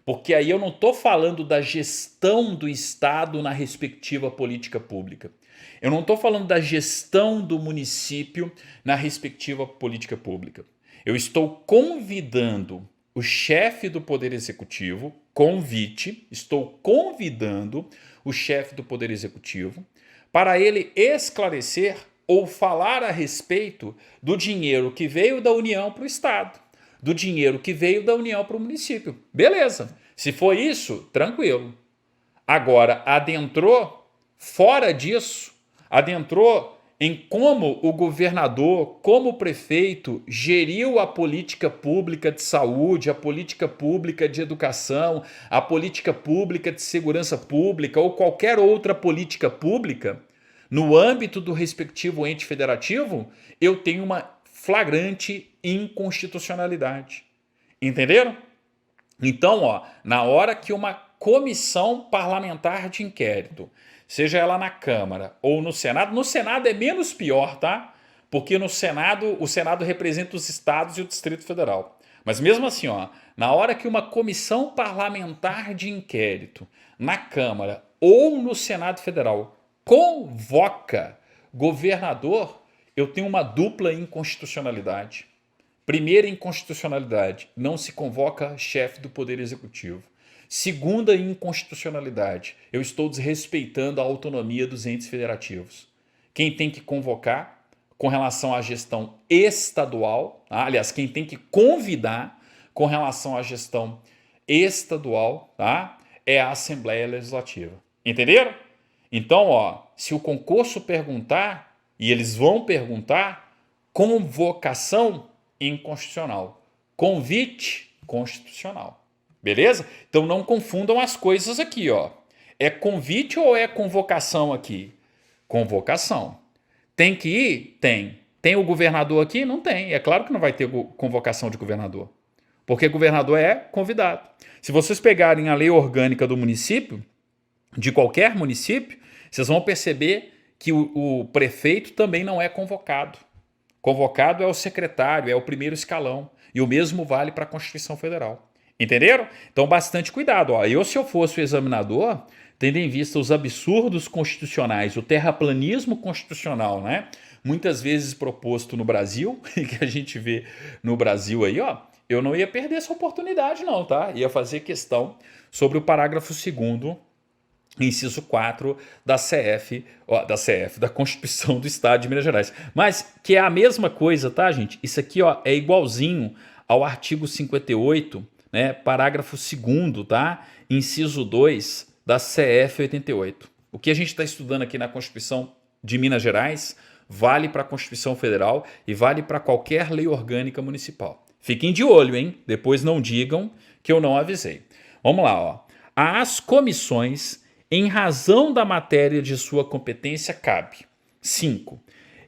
Porque aí eu não estou falando da gestão do Estado na respectiva política pública. Eu não estou falando da gestão do município na respectiva política pública. Eu estou convidando o chefe do Poder Executivo, estou convidando o chefe do Poder Executivo para ele esclarecer ou falar a respeito do dinheiro que veio da União para o Estado, do dinheiro que veio da União para o município. Beleza. Se for isso, tranquilo. Agora, adentrou fora disso, adentrou em como o governador, como o prefeito geriu a política pública de saúde, a política pública de educação, a política pública de segurança pública ou qualquer outra política pública, no âmbito do respectivo ente federativo, eu tenho uma flagrante inconstitucionalidade. Entenderam? Então, na hora que uma comissão parlamentar de inquérito, seja ela na Câmara ou no Senado é menos pior, tá? Porque no Senado, o Senado representa os estados e o Distrito Federal. Mas mesmo assim, na hora que uma comissão parlamentar de inquérito na Câmara ou no Senado Federal convoca governador, eu tenho uma dupla inconstitucionalidade. Primeira inconstitucionalidade, não se convoca chefe do Poder Executivo. Segunda inconstitucionalidade, eu estou desrespeitando a autonomia dos entes federativos. Quem tem que convocar com relação à gestão estadual, aliás, quem tem que convidar com relação à gestão estadual, é a Assembleia Legislativa. Entenderam? Então, se o concurso perguntar, e eles vão perguntar, convocação inconstitucional, convite constitucional. Beleza? Então não confundam as coisas aqui, É convite ou é convocação aqui? Convocação. Tem que ir? Tem. Tem o governador aqui? Não tem. É claro que não vai ter convocação de governador. Porque governador é convidado. Se vocês pegarem a lei orgânica do município, de qualquer município, vocês vão perceber que o prefeito também não é convocado. Convocado é o secretário, é o primeiro escalão. E o mesmo vale para a Constituição Federal. Entenderam? Então, bastante cuidado. Se eu fosse o examinador, tendo em vista os absurdos constitucionais, o terraplanismo constitucional, muitas vezes proposto no Brasil, e que a gente vê no Brasil aí, eu não ia perder essa oportunidade não, tá? Ia fazer questão sobre o parágrafo 2º, inciso 4 da Constituição do Estado de Minas Gerais. Mas que é a mesma coisa, tá, gente? Isso aqui, é igualzinho ao artigo 58, parágrafo 2º, tá? Inciso 2 da CF 88. O que a gente está estudando aqui na Constituição de Minas Gerais vale para a Constituição Federal e vale para qualquer lei orgânica municipal. Fiquem de olho, hein? Depois não digam que eu não avisei. Vamos lá, Às comissões, em razão da matéria de sua competência, cabe: 5.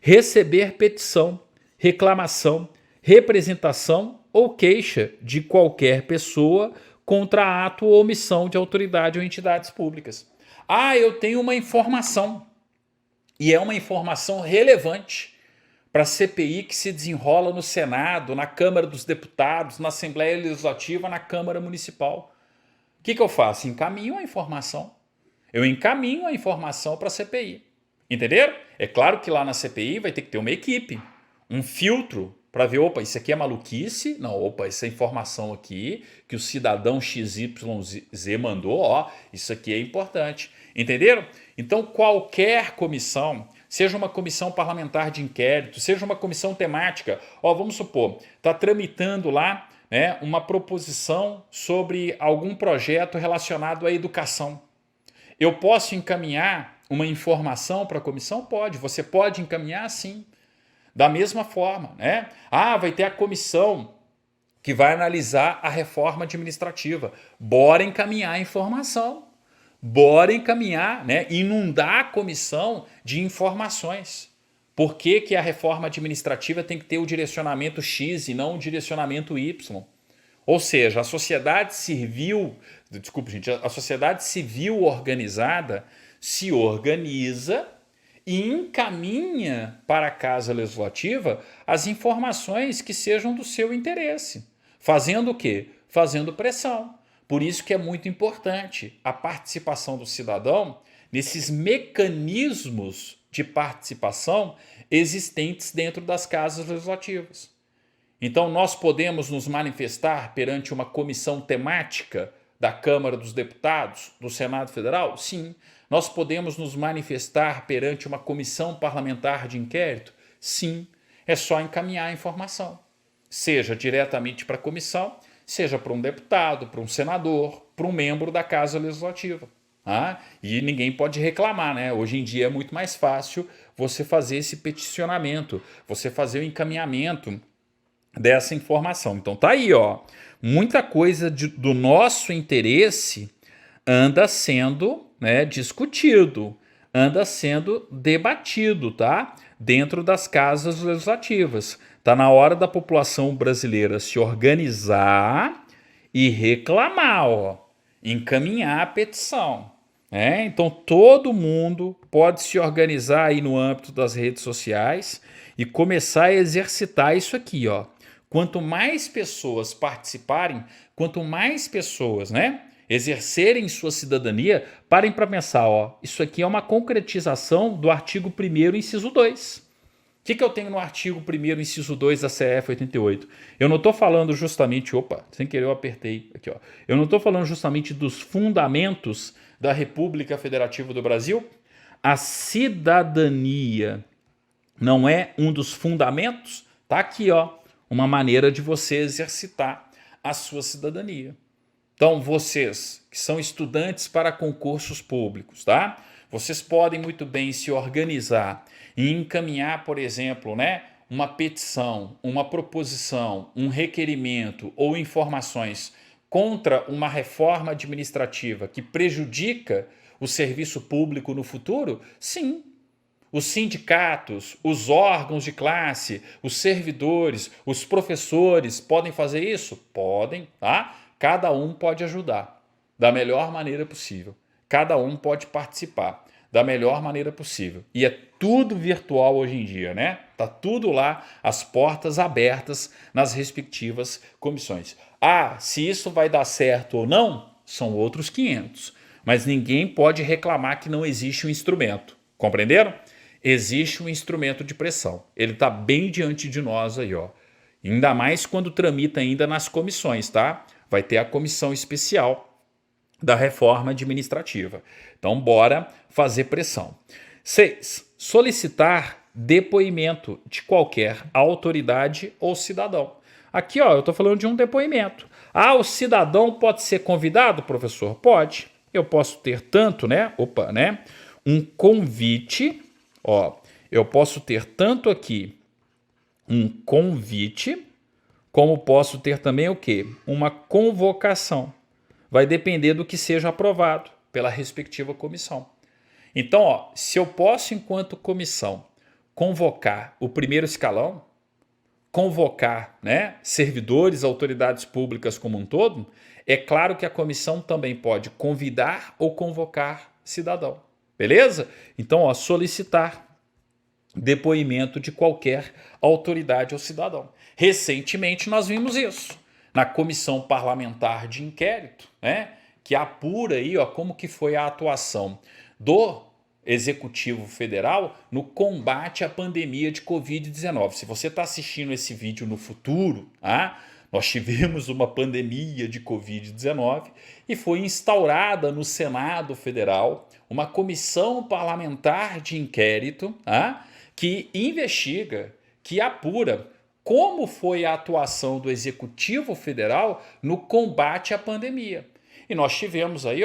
Receber petição, reclamação, representação ou queixa de qualquer pessoa contra ato ou omissão de autoridade ou entidades públicas. Eu tenho uma informação, e é uma informação relevante para a CPI que se desenrola no Senado, na Câmara dos Deputados, na Assembleia Legislativa, na Câmara Municipal. O que eu faço? Encaminho a informação. Eu encaminho a informação para a CPI. Entenderam? É claro que lá na CPI vai ter que ter uma equipe, um filtro, para ver, isso aqui é maluquice, não, essa informação aqui que o cidadão XYZ mandou, isso aqui é importante. Entenderam? Então, qualquer comissão, seja uma comissão parlamentar de inquérito, seja uma comissão temática, vamos supor, está tramitando lá uma proposição sobre algum projeto relacionado à educação. Eu posso encaminhar uma informação para a comissão? Pode. Você pode encaminhar, sim. Da mesma forma, vai ter a comissão que vai analisar a reforma administrativa. Bora encaminhar a informação. Bora encaminhar, inundar a comissão de informações. Por que a reforma administrativa tem que ter o direcionamento X e não o direcionamento Y? Ou seja, a sociedade civil organizada se organiza e encaminha para a Casa Legislativa as informações que sejam do seu interesse. Fazendo o quê? Fazendo pressão. Por isso que é muito importante a participação do cidadão nesses mecanismos de participação existentes dentro das casas legislativas. Então, nós podemos nos manifestar perante uma comissão temática da Câmara dos Deputados, do Senado Federal? Sim. Nós podemos nos manifestar perante uma comissão parlamentar de inquérito? Sim. É só encaminhar a informação, seja diretamente para a comissão, seja para um deputado, para um senador, para um membro da Casa Legislativa. E ninguém pode reclamar, né? Hoje em dia é muito mais fácil você fazer esse peticionamento, você fazer o encaminhamento dessa informação. Então tá aí, ó, muita coisa do nosso interesse anda sendo, né, discutido, anda sendo debatido, tá? Dentro das casas legislativas. Tá na hora da população brasileira se organizar e reclamar, ó, encaminhar a petição. Então todo mundo pode se organizar aí no âmbito das redes sociais e começar a exercitar isso aqui, ó. Quanto mais pessoas participarem, quanto mais pessoas, né, exercerem sua cidadania, parem para pensar, ó, isso aqui é uma concretização do artigo 1º, inciso 2. O que eu tenho no artigo 1º, inciso 2 da CF 88? Eu não estou falando justamente, sem querer eu apertei aqui, ó. Eu não estou falando justamente dos fundamentos da República Federativa do Brasil. A cidadania não é um dos fundamentos? Tá aqui, ó, uma maneira de você exercitar a sua cidadania. Então, vocês que são estudantes para concursos públicos, tá? Vocês podem muito bem se organizar e encaminhar, por exemplo, né, uma petição, uma proposição, um requerimento ou informações contra uma reforma administrativa que prejudica o serviço público no futuro? Sim. Os sindicatos, os órgãos de classe, os servidores, os professores podem fazer isso? Podem, tá? Cada um pode ajudar da melhor maneira possível. Cada um pode participar da melhor maneira possível. E é tudo virtual hoje em dia, né? Tá tudo lá, as portas abertas nas respectivas comissões. Se isso vai dar certo ou não, são outros 500. Mas ninguém pode reclamar que não existe um instrumento. Compreenderam? Existe um instrumento de pressão. Ele está bem diante de nós aí, ó. Ainda mais quando tramita ainda nas comissões, tá? Vai ter a comissão especial da reforma administrativa. Então, bora fazer pressão. 6. Solicitar depoimento de qualquer autoridade ou cidadão. Aqui, ó, eu estou falando de um depoimento. O cidadão pode ser convidado, professor? Pode. Eu posso ter tanto, né? Um convite. Eu posso ter tanto aqui um convite, como posso ter também o quê? Uma convocação. Vai depender do que seja aprovado pela respectiva comissão. Então, se eu posso, enquanto comissão, convocar o primeiro escalão, convocar, né, servidores, autoridades públicas como um todo, é claro que a comissão também pode convidar ou convocar cidadão. Beleza? Então, solicitar depoimento de qualquer autoridade ou cidadão. Recentemente nós vimos isso na Comissão Parlamentar de Inquérito, né, que apura aí, como que foi a atuação do Executivo Federal no combate à pandemia de Covid-19. Se você está assistindo esse vídeo no futuro, nós tivemos uma pandemia de Covid-19 e foi instaurada no Senado Federal uma comissão parlamentar de inquérito que investiga, que apura como foi a atuação do Executivo Federal no combate à pandemia. E nós tivemos aí,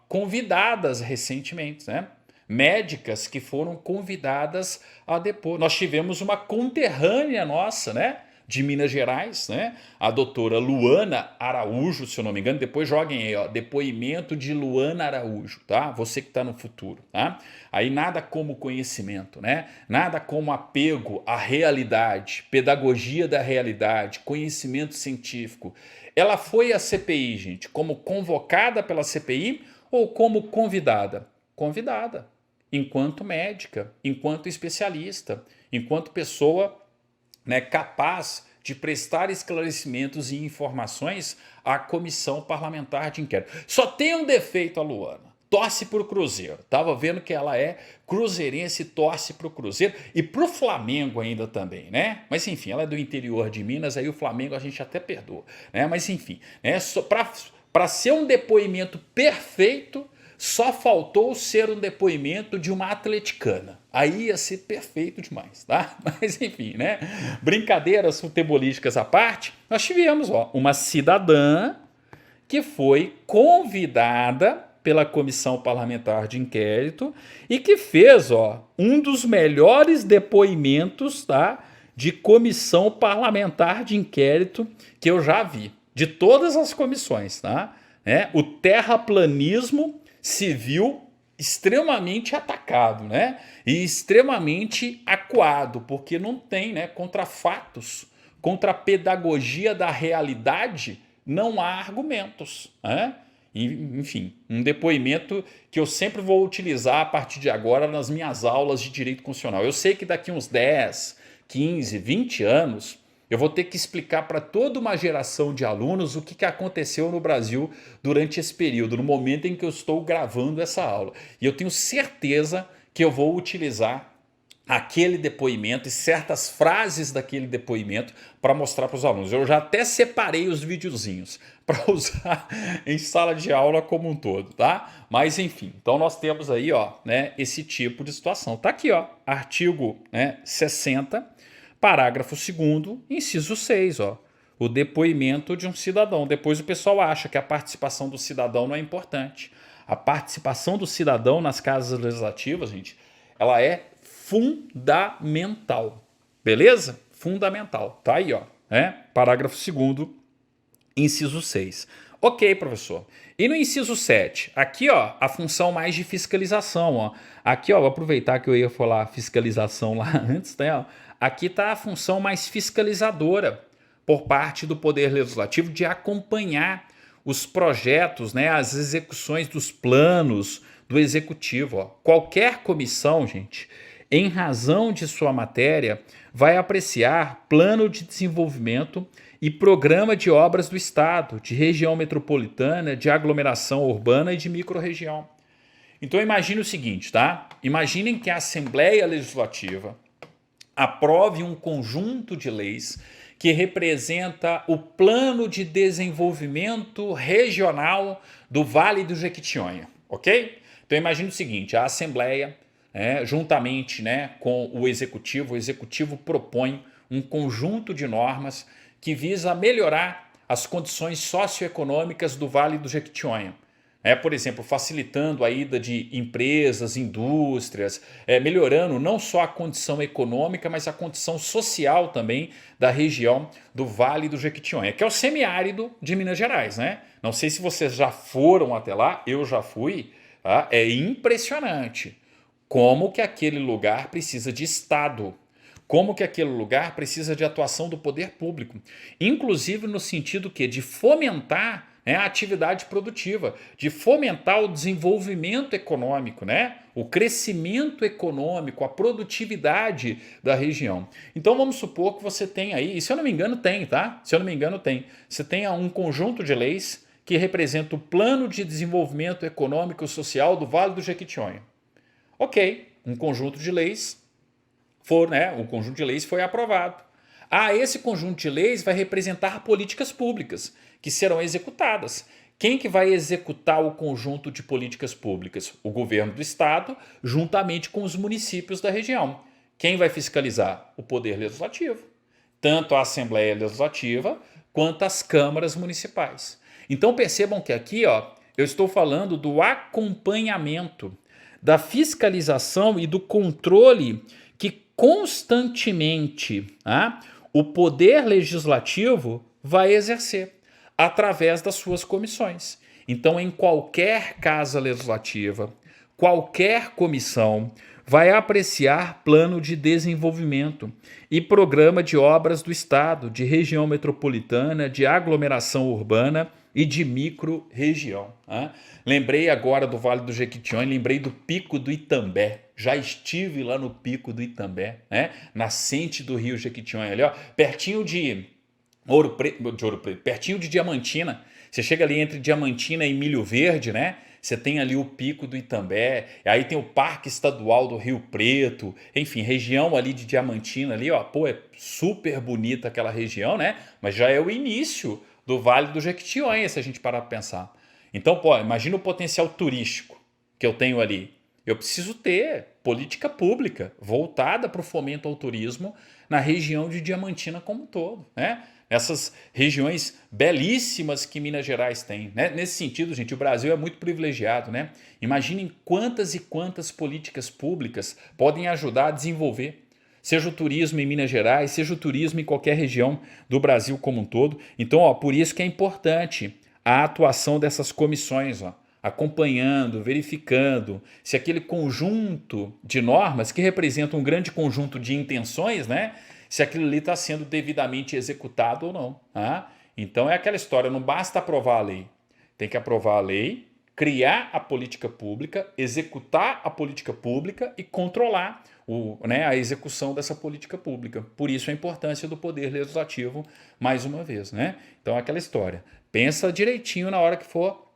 convidadas recentemente, né? Médicas que foram convidadas a depor. Nós tivemos uma conterrânea nossa, né, de Minas Gerais, né, a doutora Luana Araújo, se eu não me engano. Depois joguem aí, depoimento de Luana Araújo, tá? Você que está no futuro, tá? Aí nada como conhecimento, né? Nada como apego à realidade, pedagogia da realidade, conhecimento científico. Ela foi à CPI, gente, como convocada pela CPI ou como convidada? Convidada, enquanto médica, enquanto especialista, enquanto pessoa, né, capaz de prestar esclarecimentos e informações à comissão parlamentar de inquérito. Só tem um defeito a Luana. Torce pro Cruzeiro. Tava vendo que ela é cruzeirense, torce pro Cruzeiro e pro Flamengo ainda também, né? Mas enfim, ela é do interior de Minas, aí o Flamengo a gente até perdoa, né? Mas enfim, né? Para ser um depoimento perfeito, só faltou ser um depoimento de uma atleticana. Aí ia ser perfeito demais, tá? Mas enfim, né? Brincadeiras futebolísticas à parte, nós tivemos, uma cidadã que foi convidada pela comissão parlamentar de inquérito e que fez, um dos melhores depoimentos, tá, de comissão parlamentar de inquérito que eu já vi, de todas as comissões, tá? O terraplanismo se viu extremamente atacado, né? E extremamente acuado, porque não tem, né, contra fatos, contra a pedagogia da realidade, não há argumentos, né? Enfim, um depoimento que eu sempre vou utilizar a partir de agora nas minhas aulas de direito constitucional. Eu sei que daqui uns 10, 15, 20 anos eu vou ter que explicar para toda uma geração de alunos o que aconteceu no Brasil durante esse período, no momento em que eu estou gravando essa aula. E eu tenho certeza que eu vou utilizar aquele depoimento e certas frases daquele depoimento para mostrar para os alunos. Eu já até separei os videozinhos para usar em sala de aula como um todo, tá? Mas enfim, então nós temos aí, né, esse tipo de situação. Tá aqui, artigo, né, 60, parágrafo 2º, inciso 6, o depoimento de um cidadão. Depois o pessoal acha que a participação do cidadão não é importante. A participação do cidadão nas casas legislativas, gente, ela é fundamental, beleza? Fundamental, tá aí, parágrafo 2º, inciso 6. Ok, professor. E no inciso 7, aqui, a função mais de fiscalização, aqui, vou aproveitar que eu ia falar fiscalização lá antes, né? Aqui está a função mais fiscalizadora por parte do Poder Legislativo de acompanhar os projetos, né, as execuções dos planos do Executivo. Qualquer comissão, gente, em razão de sua matéria, vai apreciar plano de desenvolvimento e programa de obras do Estado, de região metropolitana, de aglomeração urbana e de microrregião. Então imagine o seguinte, tá? Imaginem que a Assembleia Legislativa aprove um conjunto de leis que representa o plano de desenvolvimento regional do Vale do Jequitinhonha, ok? Então imagine o seguinte, a Assembleia, juntamente, né, com o Executivo propõe um conjunto de normas que visa melhorar as condições socioeconômicas do Vale do Jequitinhonha. Por exemplo, facilitando a ida de empresas, indústrias, melhorando não só a condição econômica, mas a condição social também da região do Vale do Jequitinhonha, que é o semiárido de Minas Gerais, né? Não sei se vocês já foram até lá, eu já fui, tá? É impressionante como que aquele lugar precisa de Estado, como que aquele lugar precisa de atuação do poder público, inclusive no sentido de fomentar a atividade produtiva, de fomentar o desenvolvimento econômico, né? O crescimento econômico, a produtividade da região. Então vamos supor que você tem aí, e se eu não me engano tem, tá? Se eu não me engano tem. Você tem um conjunto de leis que representa o Plano de Desenvolvimento Econômico e Social do Vale do Jequitinhonha. Ok, um conjunto de leis o conjunto de leis foi aprovado. Esse conjunto de leis vai representar políticas públicas que serão executadas. Quem que vai executar o conjunto de políticas públicas? O governo do estado, juntamente com os municípios da região. Quem vai fiscalizar? O Poder Legislativo. Tanto a Assembleia Legislativa quanto as câmaras municipais. Então percebam que aqui, eu estou falando do acompanhamento, da fiscalização e do controle que constantemente o Poder Legislativo vai exercer através das suas comissões. Então, em qualquer casa legislativa, qualquer comissão vai apreciar plano de desenvolvimento e programa de obras do Estado, de região metropolitana, de aglomeração urbana e de micro-região. Lembrei agora do Vale do Jequitinhonha, lembrei do Pico do Itambé. Já estive lá no Pico do Itambé, nascente do rio Jequitinhonha, ali, pertinho de De Ouro Preto, pertinho de Diamantina. Você chega ali entre Diamantina e Milho Verde, né? Você tem ali o Pico do Itambé, aí tem o Parque Estadual do Rio Preto, enfim, região ali de Diamantina ali, ó, pô, é super bonita aquela região, né? Mas já é o início do Vale do Jequitinhonha, se a gente parar para pensar. Então, pô, imagina o potencial turístico que eu tenho ali. Eu preciso ter política pública voltada para o fomento ao turismo na região de Diamantina como um todo, né? Essas regiões belíssimas que Minas Gerais tem, né? Nesse sentido, gente, o Brasil é muito privilegiado, né? Imaginem quantas e quantas políticas públicas podem ajudar a desenvolver, seja o turismo em Minas Gerais, seja o turismo em qualquer região do Brasil como um todo. Então, ó, por isso que é importante a atuação dessas comissões, ó, acompanhando, verificando se aquele conjunto de normas que representa um grande conjunto de intenções, né? Se aquilo ali está sendo devidamente executado ou não. Tá? Então é aquela história, não basta aprovar a lei. Tem que aprovar a lei, criar a política pública, executar a política pública e controlar a execução dessa política pública. Por isso a importância do poder legislativo, mais uma vez. Né? Então é aquela história. Pensa direitinho na hora que for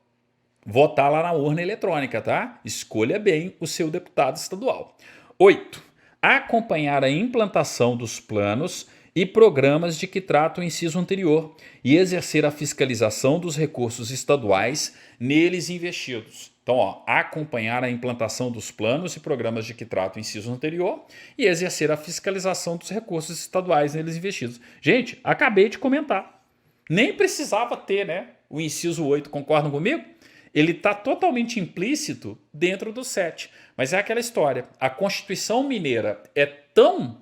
votar lá na urna eletrônica, tá? Escolha bem o seu deputado estadual. 8. Acompanhar a implantação dos planos e programas de que trata o inciso anterior e exercer a fiscalização dos recursos estaduais neles investidos. Então, ó, acompanhar a implantação dos planos e programas de que trata o inciso anterior e exercer a fiscalização dos recursos estaduais neles investidos. Gente, acabei de comentar. Nem precisava ter, né? O inciso 8, concordam comigo? Ele está totalmente implícito dentro do 7. Mas é aquela história. A Constituição Mineira é tão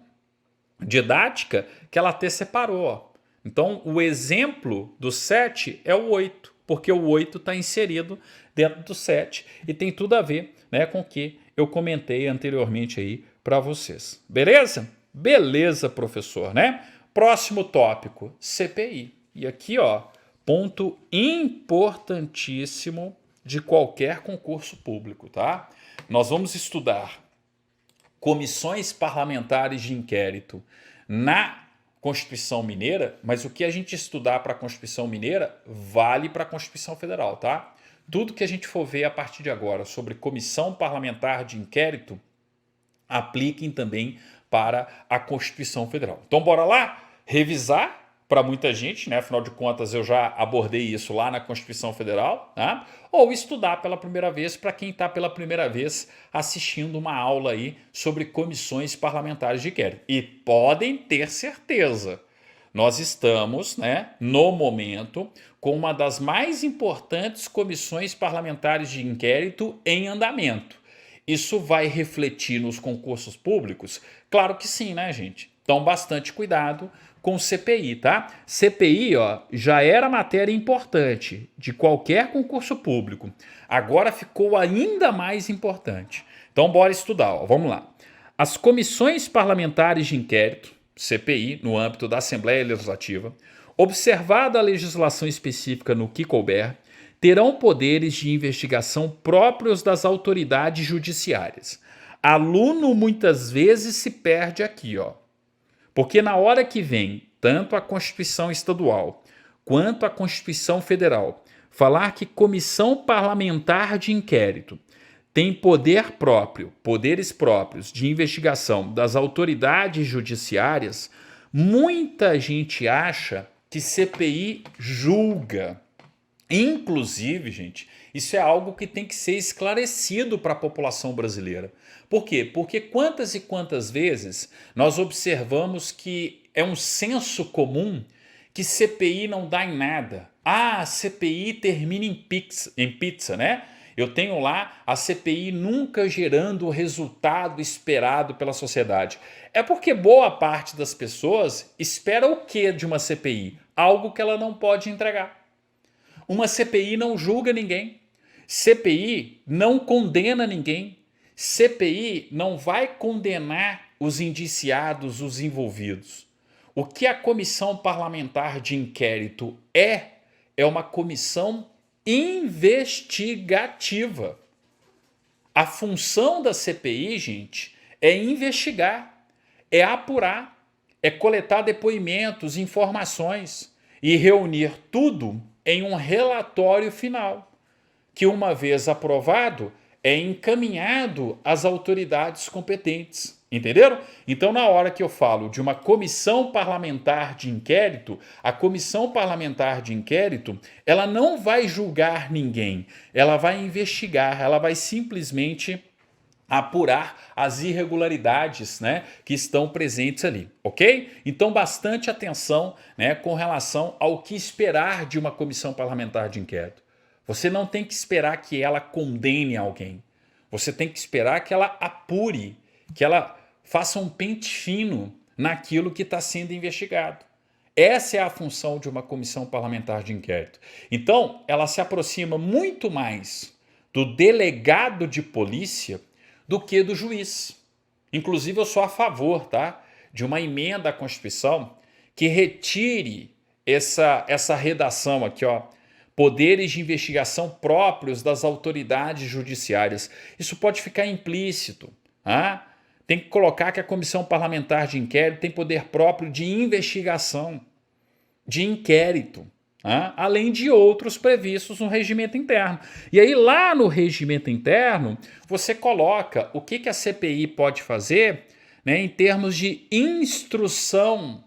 didática que ela até separou. Ó. Então, o exemplo do 7 é o 8, porque o 8 está inserido dentro do 7 e tem tudo a ver, né, com o que eu comentei anteriormente aí para vocês. Beleza? Beleza, professor, né? Próximo tópico, CPI. E aqui, ó, ponto importantíssimo de qualquer concurso público, tá? Nós vamos estudar comissões parlamentares de inquérito na Constituição Mineira, mas o que a gente estudar para a Constituição Mineira vale para a Constituição Federal, tá? Tudo que a gente for ver a partir de agora sobre comissão parlamentar de inquérito, apliquem também para a Constituição Federal. Então, bora lá revisar para muita gente, né? Afinal de contas, eu já abordei isso lá na Constituição Federal, tá? Ou estudar pela primeira vez para quem está pela primeira vez assistindo uma aula aí sobre comissões parlamentares de inquérito. E podem ter certeza, nós estamos, né, no momento, com uma das mais importantes comissões parlamentares de inquérito em andamento. Isso vai refletir nos concursos públicos? Claro que sim, né, gente? Então, bastante cuidado com CPI, tá? CPI, ó, já era matéria importante de qualquer concurso público. Agora ficou ainda mais importante. Então, bora estudar, ó. Vamos lá. As comissões parlamentares de inquérito, CPI, no âmbito da Assembleia Legislativa, observada a legislação específica no que couber, terão poderes de investigação próprios das autoridades judiciárias. Aluno muitas vezes se perde aqui, ó. Porque na hora que vem tanto a Constituição Estadual quanto a Constituição Federal falar que comissão parlamentar de inquérito tem poder próprio, poderes próprios de investigação das autoridades judiciárias, muita gente acha que CPI julga. Inclusive, gente, isso é algo que tem que ser esclarecido para a população brasileira. Por quê? Porque quantas e quantas vezes nós observamos que é um senso comum que CPI não dá em nada. Ah, a CPI termina em pizza, né? Eu tenho lá a CPI nunca gerando o resultado esperado pela sociedade. É porque boa parte das pessoas espera o que de uma CPI? Algo que ela não pode entregar. Uma CPI não julga ninguém. CPI não condena ninguém. CPI não vai condenar os indiciados, os envolvidos. O que a comissão parlamentar de inquérito é uma comissão investigativa. A função da CPI, gente, é investigar, é apurar, é coletar depoimentos, informações. e reunir tudo em um relatório final, que, uma vez aprovado, é encaminhado às autoridades competentes. Entenderam? Então, na hora que eu falo de uma comissão parlamentar de inquérito, a comissão parlamentar de inquérito, ela não vai julgar ninguém, ela vai investigar, ela vai simplesmente apurar as irregularidades, né, que estão presentes ali, ok? Então, bastante atenção, né, com relação ao que esperar de uma comissão parlamentar de inquérito. Você não tem que esperar que ela condene alguém. Você tem que esperar que ela apure, que ela faça um pente fino naquilo que está sendo investigado. Essa é a função de uma comissão parlamentar de inquérito. Então, ela se aproxima muito mais do delegado de polícia do que do juiz. Inclusive, eu sou a favor, tá, de uma emenda à Constituição que retire essa redação aqui, ó, poderes de investigação próprios das autoridades judiciárias. Isso pode ficar implícito. Tem que colocar que a comissão parlamentar de inquérito tem poder próprio de investigação, de inquérito, além de outros previstos no regimento interno. E aí, lá no regimento interno, você coloca o que a CPI pode fazer, né, em termos de instrução,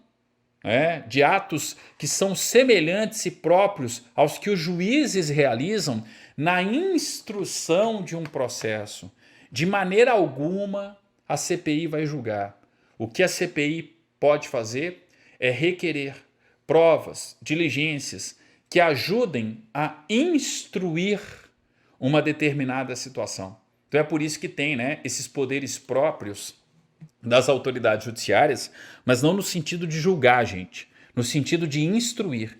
de atos que são semelhantes e próprios aos que os juízes realizam na instrução de um processo. De maneira alguma, a CPI vai julgar. O que a CPI pode fazer é requerer provas, diligências que ajudem a instruir uma determinada situação. Então é por isso que tem, né, esses poderes próprios das autoridades judiciárias, mas não no sentido de julgar, gente, no sentido de instruir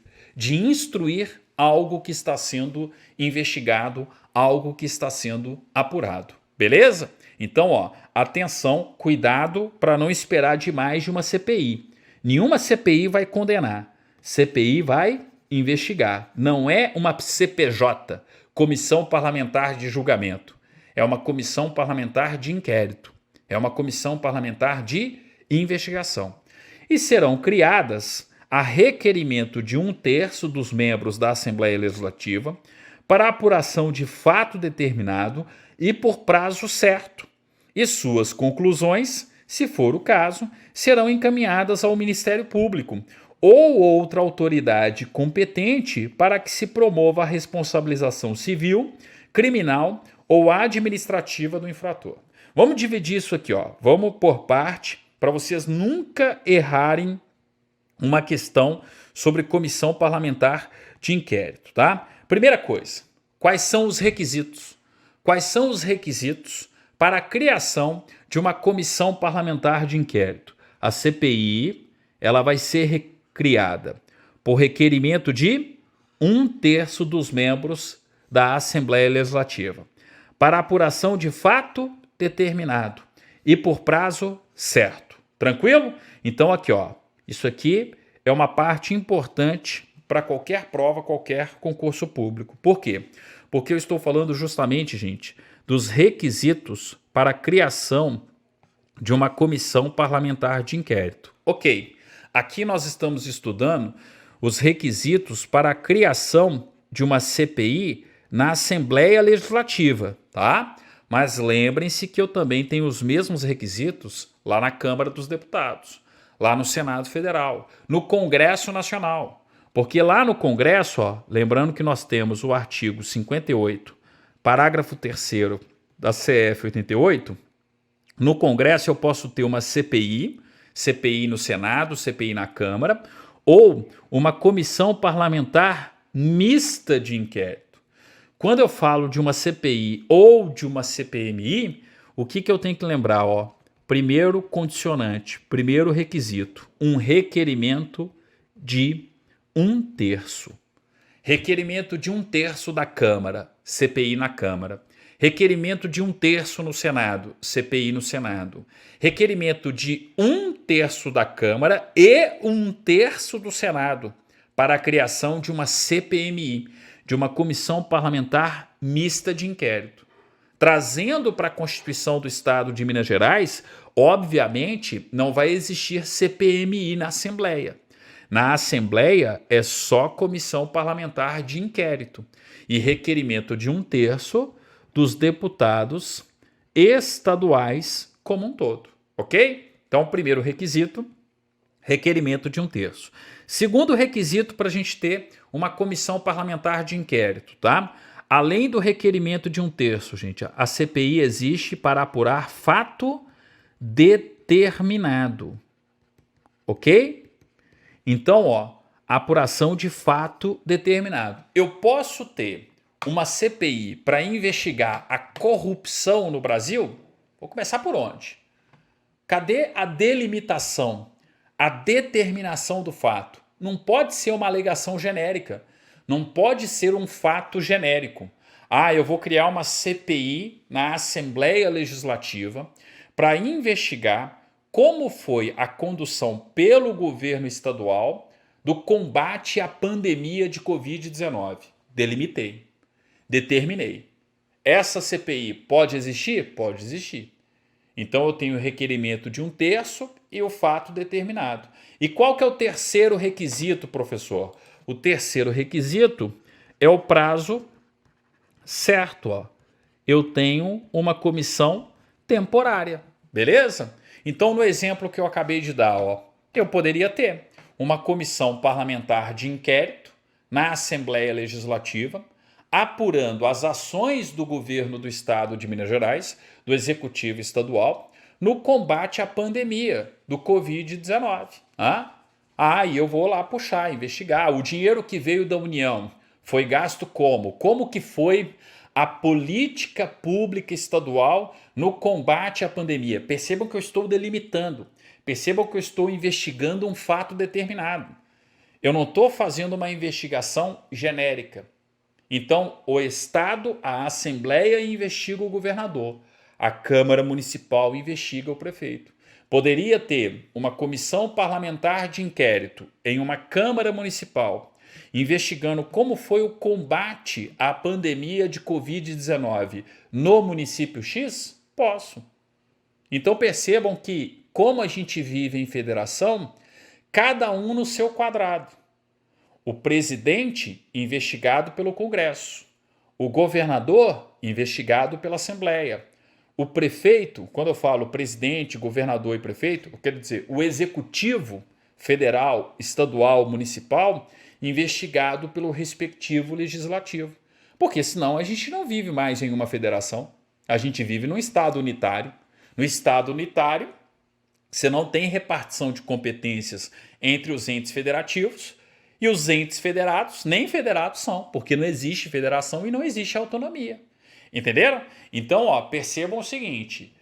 algo que está sendo investigado, algo que está sendo apurado. Beleza? Então, ó, atenção, cuidado para não esperar demais de uma CPI. Nenhuma CPI vai condenar. CPI vai investigar. Não é uma CPJ, Comissão Parlamentar de Julgamento. É uma comissão parlamentar de inquérito. É uma comissão parlamentar de investigação. E serão criadas a requerimento de 1/3 dos membros da Assembleia Legislativa para apuração de fato determinado e por prazo certo. E suas conclusões, se for o caso, serão encaminhadas ao Ministério Público ou outra autoridade competente para que se promova a responsabilização civil, criminal ou administrativa do infrator. Vamos dividir isso aqui, ó. Vamos por parte para vocês nunca errarem uma questão sobre comissão parlamentar de inquérito, tá? Primeira coisa, quais são os requisitos? Quais são os requisitos para a criação de uma comissão parlamentar de inquérito? A CPI, ela vai ser criada por requerimento de 1/3 dos membros da Assembleia Legislativa, para apuração de fato determinado e por prazo certo. Tranquilo? Então aqui, ó, isso aqui é uma parte importante para qualquer prova, qualquer concurso público. Por quê? Porque eu estou falando justamente, gente, dos requisitos para a criação de uma comissão parlamentar de inquérito. Ok, aqui nós estamos estudando os requisitos para a criação de uma CPI na Assembleia Legislativa, tá? Mas lembrem-se que eu também tenho os mesmos requisitos lá na Câmara dos Deputados, lá no Senado Federal, no Congresso Nacional. Porque lá no Congresso, ó, lembrando que nós temos o artigo 58, parágrafo 3º da CF 88, no Congresso eu posso ter uma CPI no Senado, CPI na Câmara, ou uma comissão parlamentar mista de inquérito. Quando eu falo de uma CPI ou de uma CPMI, o que eu tenho que lembrar? Ó? Primeiro condicionante, primeiro requisito, um requerimento de 1/3. Requerimento de 1/3 da Câmara, CPI na Câmara. Requerimento de 1/3 no Senado, CPI no Senado. Requerimento de 1/3 da Câmara e 1/3 do Senado para a criação de uma CPMI, de uma comissão parlamentar mista de inquérito. Trazendo para a Constituição do Estado de Minas Gerais, obviamente, não vai existir CPMI na Assembleia. Na Assembleia é só comissão parlamentar de inquérito e requerimento de 1/3 dos deputados estaduais como um todo, ok? Então, primeiro requisito, requerimento de 1/3. Segundo requisito para a gente ter uma comissão parlamentar de inquérito, tá? Além do requerimento de 1/3, gente, a CPI existe para apurar fato determinado, ok? Então, ó, apuração de fato determinado. Eu posso ter uma CPI para investigar a corrupção no Brasil? Vou começar por onde? Cadê a delimitação, a determinação do fato? Não pode ser uma alegação genérica. Não pode ser um fato genérico. Ah, eu vou criar uma CPI na Assembleia Legislativa para investigar como foi a condução pelo governo estadual do combate à pandemia de Covid-19. Delimitei. Determinei. Essa CPI pode existir? Pode existir. Então eu tenho o requerimento de 1/3 e o fato determinado. E qual que é o terceiro requisito, professor? O terceiro requisito é o prazo certo. Ó. Eu tenho uma comissão temporária, beleza? Então no exemplo que eu acabei de dar, ó, eu poderia ter uma comissão parlamentar de inquérito na Assembleia Legislativa, apurando as ações do governo do estado de Minas Gerais, do executivo estadual, no combate à pandemia do Covid-19. E eu vou lá puxar, investigar. O dinheiro que veio da União foi gasto como? Como que foi a política pública estadual no combate à pandemia? Percebam que eu estou delimitando. Percebam que eu estou investigando um fato determinado. Eu não estou fazendo uma investigação genérica. Então, o Estado, a Assembleia investiga o governador, a Câmara Municipal investiga o prefeito. Poderia ter uma comissão parlamentar de inquérito em uma Câmara Municipal investigando como foi o combate à pandemia de Covid-19 no município X? Posso. Então percebam que, como a gente vive em federação, cada um no seu quadrado. O presidente, investigado pelo Congresso. O governador, investigado pela Assembleia. O prefeito, quando eu falo presidente, governador e prefeito, eu quero dizer o executivo federal, estadual, municipal, investigado pelo respectivo legislativo. Porque senão a gente não vive mais em uma federação. A gente vive num estado unitário. No estado unitário, você não tem repartição de competências entre os entes federativos. E os entes federados, nem federados são, porque não existe federação e não existe autonomia. Entenderam? Então, ó, percebam o seguinte: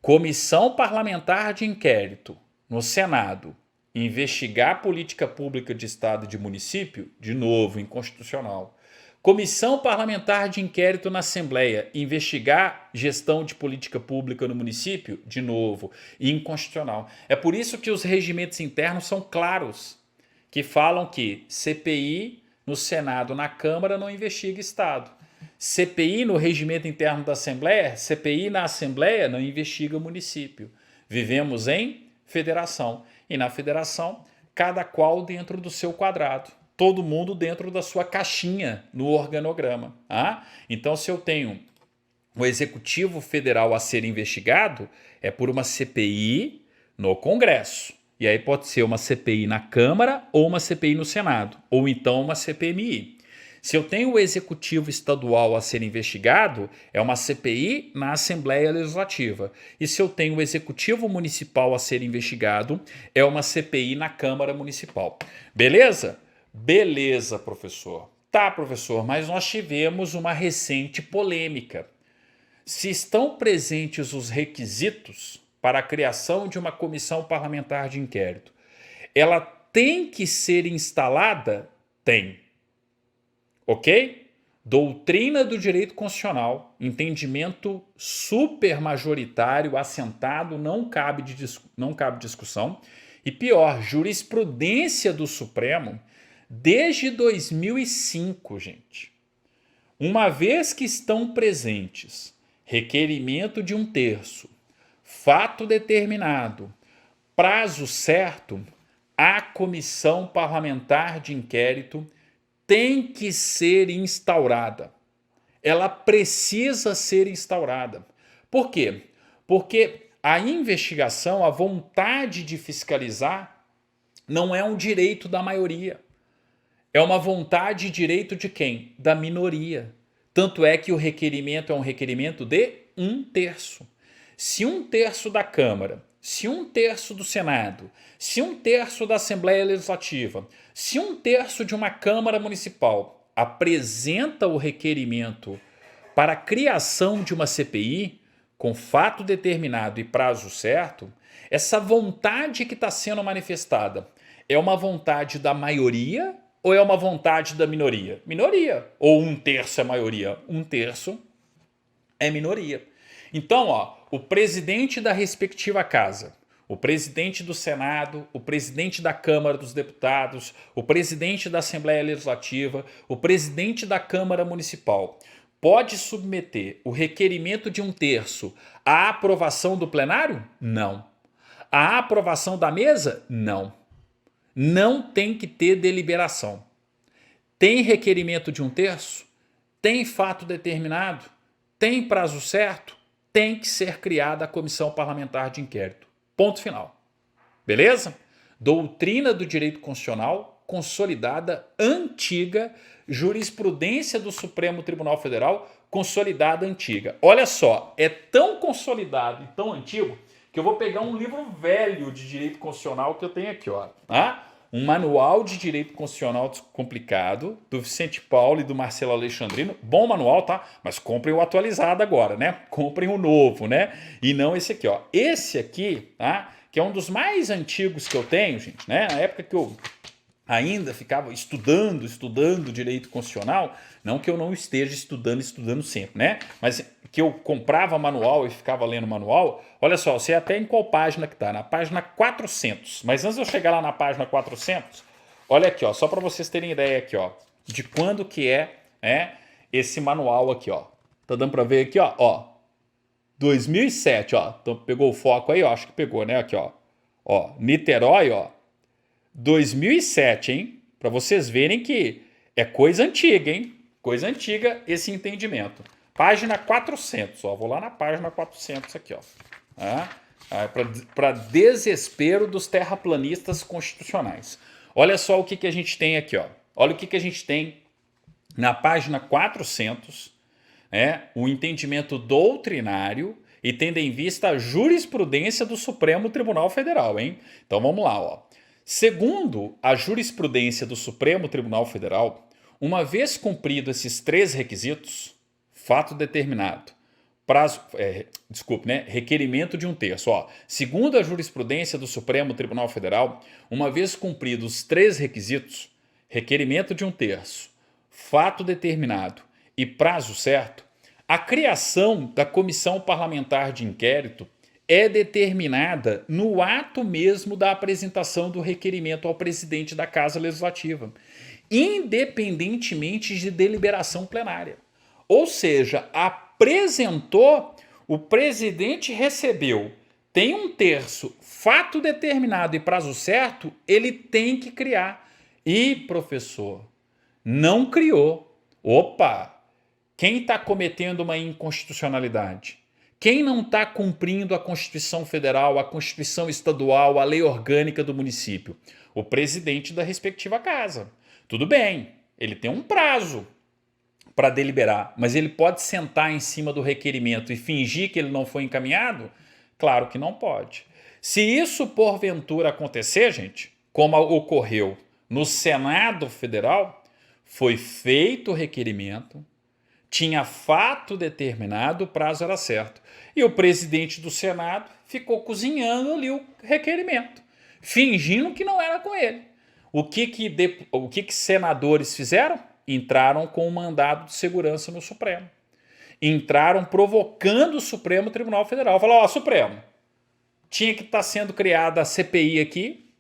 comissão parlamentar de inquérito no Senado, investigar a política pública de Estado e de município, de novo, inconstitucional. Comissão parlamentar de inquérito na Assembleia, investigar gestão de política pública no município, de novo, inconstitucional. É por isso que os regimentos internos são claros, que falam que CPI no Senado, na Câmara, não investiga Estado. CPI no regimento interno da Assembleia, CPI na Assembleia não investiga município. Vivemos em federação. E na federação, cada qual dentro do seu quadrado. Todo mundo dentro da sua caixinha no organograma. Então, se eu tenho o Executivo Federal a ser investigado, é por uma CPI no Congresso. E aí pode ser uma CPI na Câmara ou uma CPI no Senado, ou então uma CPMI. Se eu tenho o Executivo Estadual a ser investigado, é uma CPI na Assembleia Legislativa. E se eu tenho o Executivo Municipal a ser investigado, é uma CPI na Câmara Municipal. Beleza? Beleza, professor. Tá, professor, mas nós tivemos uma recente polêmica. Se estão presentes os requisitos para a criação de uma comissão parlamentar de inquérito, ela tem que ser instalada? Tem. Ok? Doutrina do direito constitucional, entendimento supermajoritário, assentado, não cabe discussão. E pior, jurisprudência do Supremo desde 2005, gente. Uma vez que estão presentes requerimento de 1/3, fato determinado, prazo certo, a comissão parlamentar de inquérito tem que ser instaurada. Ela precisa ser instaurada. Por quê? Porque a investigação, a vontade de fiscalizar, não é um direito da maioria. É uma vontade e direito de quem? Da minoria. Tanto é que o requerimento é um requerimento de 1/3. Se 1/3 da Câmara, se 1/3 do Senado, se 1/3 da Assembleia Legislativa, se 1/3 de uma Câmara Municipal apresenta o requerimento para a criação de uma CPI, com fato determinado e prazo certo, essa vontade que está sendo manifestada é uma vontade da maioria ou é uma vontade da minoria? Minoria. Ou 1/3 é maioria? 1/3 é minoria. Então, o presidente da respectiva casa, o presidente do Senado, o presidente da Câmara dos Deputados, o presidente da Assembleia Legislativa, o presidente da Câmara Municipal, pode submeter o requerimento de 1/3 à aprovação do plenário? Não. À aprovação da mesa? Não. Não tem que ter deliberação. Tem requerimento de 1/3? Tem fato determinado? Tem prazo certo? Tem que ser criada a comissão parlamentar de inquérito. Ponto final. Beleza? Doutrina do direito constitucional, consolidada, antiga, jurisprudência do Supremo Tribunal Federal, consolidada, antiga. Olha só, é tão consolidado e tão antigo que eu vou pegar um livro velho de direito constitucional que eu tenho aqui, ó. Um manual de direito constitucional complicado, do Vicente Paulo e do Marcelo Alexandrino. Bom manual, tá? Mas comprem o atualizado agora, né? Comprem o novo, né? E não esse aqui, ó. Esse aqui, tá? Que é um dos mais antigos que eu tenho, gente, né? Na época que eu ainda ficava estudando direito constitucional, não que eu não esteja estudando sempre, né? Mas que eu comprava manual e ficava lendo manual. Olha só, você até em qual página que tá? Na página 400. Mas antes de eu chegar lá na página 400, olha aqui, ó, só para vocês terem ideia aqui, ó, de quando que é esse manual aqui, ó. Tá dando para ver aqui, ó, 2007, ó. Então pegou o foco aí, ó, acho que pegou, né? Aqui, ó. Ó, Niterói, ó. 2007, hein? Para vocês verem que é coisa antiga, hein? Coisa antiga esse entendimento. Página 400, ó. Vou lá na página 400 aqui, ó. Para desespero dos terraplanistas constitucionais. Olha só o que a gente tem aqui, ó. Olha o que a gente tem na página 400, o entendimento doutrinário e tendo em vista a jurisprudência do Supremo Tribunal Federal, hein? Então vamos lá, ó. Segundo a jurisprudência do Supremo Tribunal Federal, uma vez cumprido esses 3 requisitos, fato determinado, requerimento de 1/3. Ó, segundo a jurisprudência do Supremo Tribunal Federal, uma vez cumpridos os 3 requisitos, requerimento de 1/3, fato determinado e prazo certo, a criação da comissão parlamentar de inquérito é determinada no ato mesmo da apresentação do requerimento ao presidente da Casa Legislativa, independentemente de deliberação plenária. Ou seja, apresentou, o presidente recebeu, tem 1/3, fato determinado e prazo certo, ele tem que criar. E, professor, não criou. Opa! Quem está cometendo uma inconstitucionalidade? Quem não está cumprindo a Constituição Federal, a Constituição Estadual, a lei orgânica do município? O presidente da respectiva casa. Tudo bem, ele tem um prazo para deliberar, mas ele pode sentar em cima do requerimento e fingir que ele não foi encaminhado? Claro que não pode. Se isso porventura acontecer, gente, como ocorreu no Senado Federal, foi feito o requerimento, tinha fato determinado, o prazo era certo. E o presidente do Senado ficou cozinhando ali o requerimento, fingindo que não era com ele. O que senadores fizeram? Entraram com um mandado de segurança no Supremo. Entraram provocando o Supremo Tribunal Federal. Falaram, Supremo, tinha que estar sendo criada a CPI aqui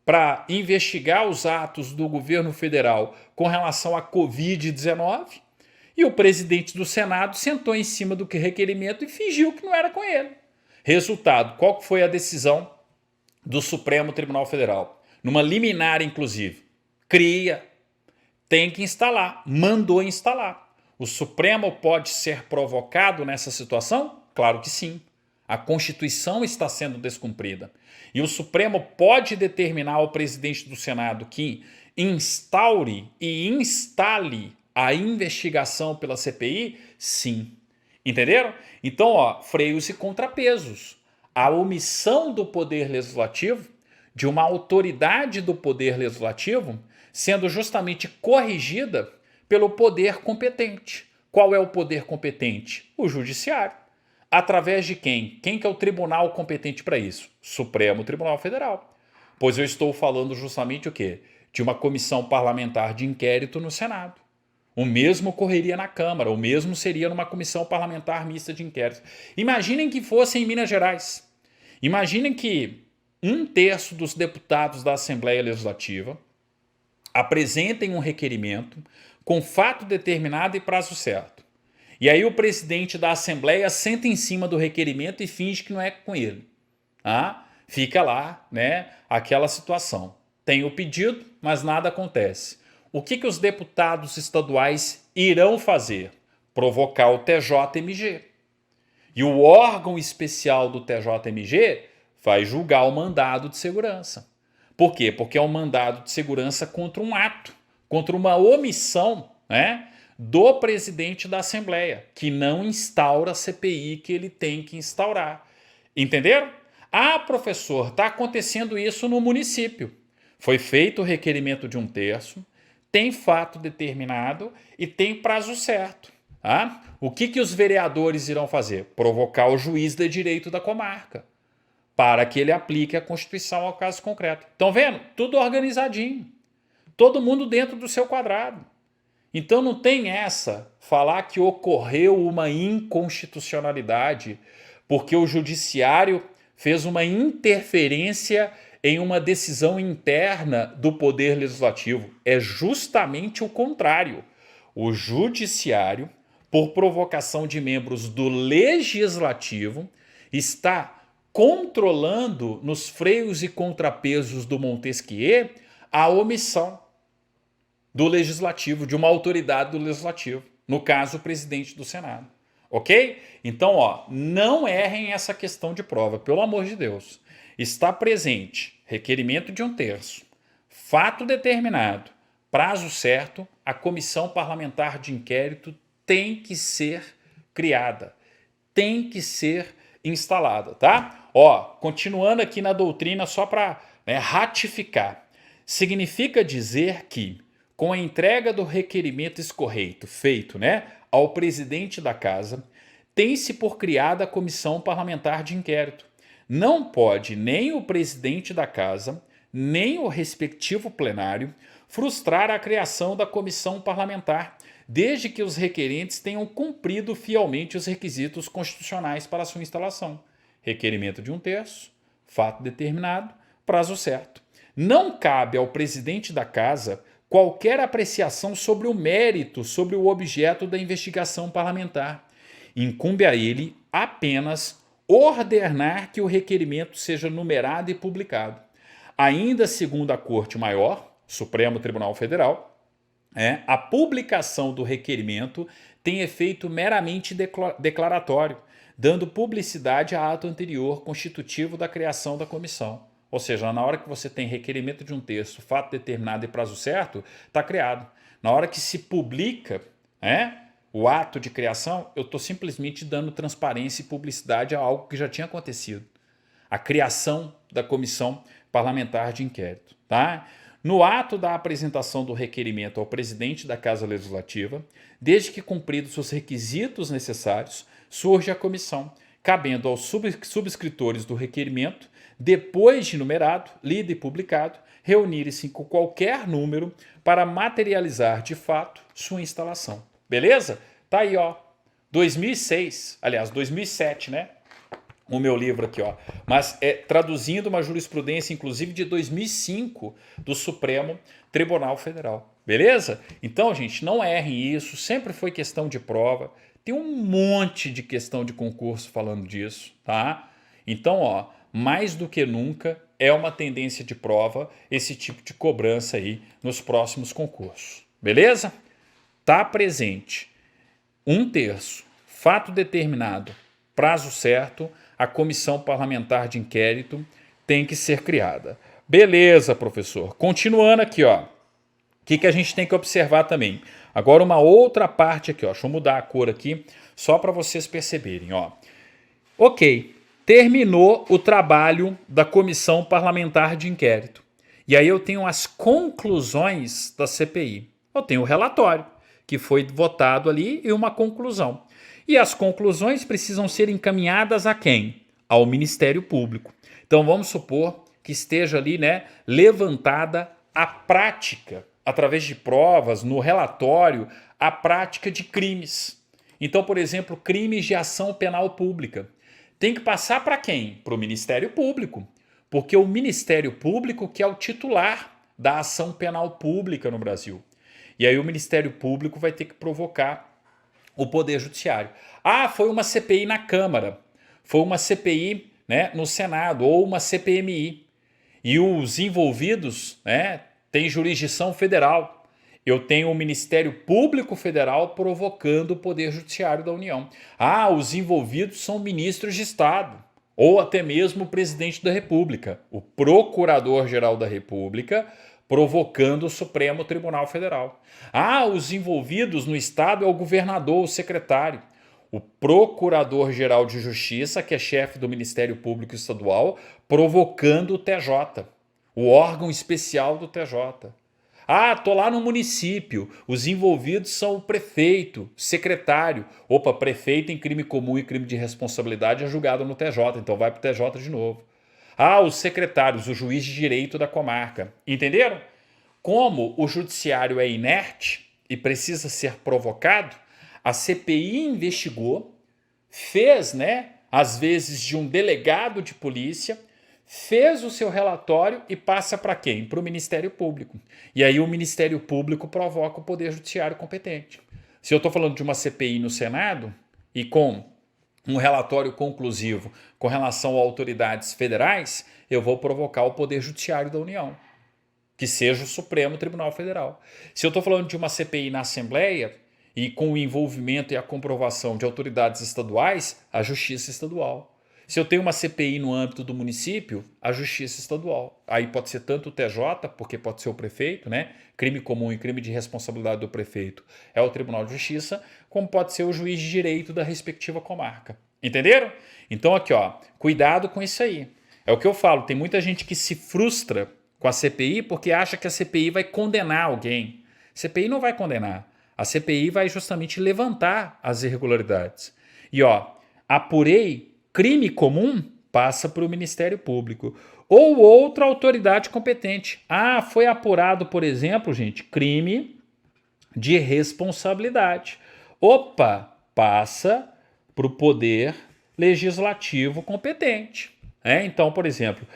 para investigar os atos do governo federal com relação à Covid-19. E o presidente do Senado sentou em cima do requerimento e fingiu que não era com ele. Resultado, qual foi a decisão do Supremo Tribunal Federal? numa liminar inclusive. Cria, tem que instalar, mandou instalar. O Supremo pode ser provocado nessa situação? Claro que sim. A Constituição está sendo descumprida. E o Supremo pode determinar ao presidente do Senado que instaure e instale a investigação pela CPI? Sim. Entenderam? Então, ó, freios e contrapesos. A omissão do Poder Legislativo, de uma autoridade do Poder Legislativo, sendo justamente corrigida pelo poder competente. Qual é o poder competente? O Judiciário. Através de quem? Quem que é o tribunal competente para isso? Supremo Tribunal Federal. Pois eu estou falando justamente o quê? De uma comissão parlamentar de inquérito no Senado. O mesmo ocorreria na Câmara, o mesmo seria numa comissão parlamentar mista de inquérito. Imaginem que fosse em Minas Gerais. Imaginem que 1/3 dos deputados da Assembleia Legislativa apresentem um requerimento com fato determinado e prazo certo. E aí o presidente da Assembleia senta em cima do requerimento e finge que não é com ele. Fica lá, né, aquela situação. Tem o pedido, mas nada acontece. O que os deputados estaduais irão fazer? Provocar o TJMG. E o órgão especial do TJMG vai julgar o mandado de segurança. Por quê? Porque é um mandado de segurança contra um ato, contra uma omissão, né, do presidente da Assembleia, que não instaura a CPI que ele tem que instaurar. Entenderam? Professor, está acontecendo isso no município. Foi feito o requerimento de 1/3, tem fato determinado e tem prazo certo. O que os vereadores irão fazer? Provocar o juiz de direito da comarca, para que ele aplique a Constituição ao caso concreto. Estão vendo? Tudo organizadinho. Todo mundo dentro do seu quadrado. Então não tem essa, falar que ocorreu uma inconstitucionalidade porque o judiciário fez uma interferência em uma decisão interna do Poder Legislativo. É justamente o contrário. O judiciário, por provocação de membros do Legislativo, está controlando nos freios e contrapesos do Montesquieu a omissão do Legislativo, de uma autoridade do Legislativo, no caso o presidente do Senado. Ok? Então, ó, não errem essa questão de prova, pelo amor de Deus. Está presente requerimento de 1/3, fato determinado, prazo certo, a comissão parlamentar de inquérito tem que ser criada, tem que ser instalada, tá? Ó, continuando aqui na doutrina, só para ratificar, significa dizer que, com a entrega do requerimento escorreito feito, ao presidente da casa, tem-se por criada a comissão parlamentar de inquérito. Não pode nem o presidente da casa, nem o respectivo plenário frustrar a criação da comissão parlamentar, desde que os requerentes tenham cumprido fielmente os requisitos constitucionais para sua instalação. Requerimento de 1/3, fato determinado, prazo certo. Não cabe ao presidente da casa qualquer apreciação sobre o mérito, sobre o objeto da investigação parlamentar. Incumbe a ele apenas ordenar que o requerimento seja numerado e publicado. Ainda segundo a Corte Maior, Supremo Tribunal Federal, a publicação do requerimento tem efeito meramente declaratório, dando publicidade a ato anterior constitutivo da criação da comissão. Ou seja, na hora que você tem requerimento de 1/3, fato determinado e prazo certo, está criado. Na hora que se publica o ato de criação, eu estou simplesmente dando transparência e publicidade a algo que já tinha acontecido. A criação da comissão parlamentar de inquérito. Tá? No ato da apresentação do requerimento ao presidente da Casa Legislativa, desde que cumpridos os requisitos necessários, surge a comissão, cabendo aos subscritores do requerimento, depois de numerado, lido e publicado, reunirem-se com qualquer número para materializar de fato sua instalação. Beleza? Tá aí, ó. 2006, aliás, 2007, o meu livro aqui, ó. Mas traduzindo uma jurisprudência, inclusive, de 2005, do Supremo Tribunal Federal. Beleza? Então, gente, não errem isso. Sempre foi questão de prova. Tem um monte de questão de concurso falando disso, tá? Então, ó, mais do que nunca é uma tendência de prova esse tipo de cobrança aí nos próximos concursos. Beleza? Tá presente 1/3, fato determinado, prazo certo, a comissão parlamentar de inquérito tem que ser criada. Beleza, professor. Continuando aqui, ó. O que a gente tem que observar também? Agora uma outra parte aqui, ó. Deixa eu mudar a cor aqui, só para vocês perceberem, ó. Ok, terminou o trabalho da comissão parlamentar de inquérito. E aí eu tenho as conclusões da CPI. Eu tenho o relatório, que foi votado ali, e uma conclusão. E as conclusões precisam ser encaminhadas a quem? Ao Ministério Público. Então vamos supor que esteja ali, né, levantada a prática, através de provas, no relatório, a prática de crimes. Então, por exemplo, crimes de ação penal pública. Tem que passar para quem? Para o Ministério Público. Porque o Ministério Público que é o titular da ação penal pública no Brasil. E aí o Ministério Público vai ter que provocar o Poder Judiciário. Ah, foi uma CPI na Câmara, foi uma CPI, né, no Senado, ou uma CPMI. E os envolvidos, né, têm jurisdição federal. Eu tenho o Ministério Público Federal provocando o Poder Judiciário da União. Ah, os envolvidos são ministros de Estado, ou até mesmo o presidente da República, o Procurador-Geral da República, provocando o Supremo Tribunal Federal. Ah, os envolvidos no Estado é o governador, o secretário. O Procurador-Geral de Justiça, que é chefe do Ministério Público Estadual, provocando o TJ, o órgão especial do TJ. Ah, tô lá no município, os envolvidos são o prefeito, secretário. Opa, prefeito em crime comum e crime de responsabilidade é julgado no TJ, então vai para o TJ de novo. Ah, os secretários, o juiz de direito da comarca. Entenderam? Como o judiciário é inerte e precisa ser provocado, a CPI investigou, fez, né, às vezes de um delegado de polícia, fez o seu relatório e passa para quem? Para o Ministério Público. E aí o Ministério Público provoca o Poder Judiciário competente. Se eu estou falando de uma CPI no Senado e com um relatório conclusivo com relação a autoridades federais, eu vou provocar o Poder Judiciário da União, que seja o Supremo Tribunal Federal. Se eu estou falando de uma CPI na Assembleia e com o envolvimento e a comprovação de autoridades estaduais, a Justiça Estadual. Se eu tenho uma CPI no âmbito do município, a Justiça Estadual. Aí pode ser tanto o TJ, porque pode ser o prefeito, né? Crime comum e crime de responsabilidade do prefeito é o Tribunal de Justiça, como pode ser o juiz de direito da respectiva comarca. Entenderam? Então aqui, ó, cuidado com isso aí. É o que eu falo, tem muita gente que se frustra com a CPI porque acha que a CPI vai condenar alguém. A CPI não vai condenar. A CPI vai justamente levantar as irregularidades. E ó, apurei crime comum, passa para o Ministério Público. Ou outra autoridade competente. Ah, foi apurado, por exemplo, gente, crime de responsabilidade. Opa, passa para o Poder Legislativo competente. Então, por exemplo,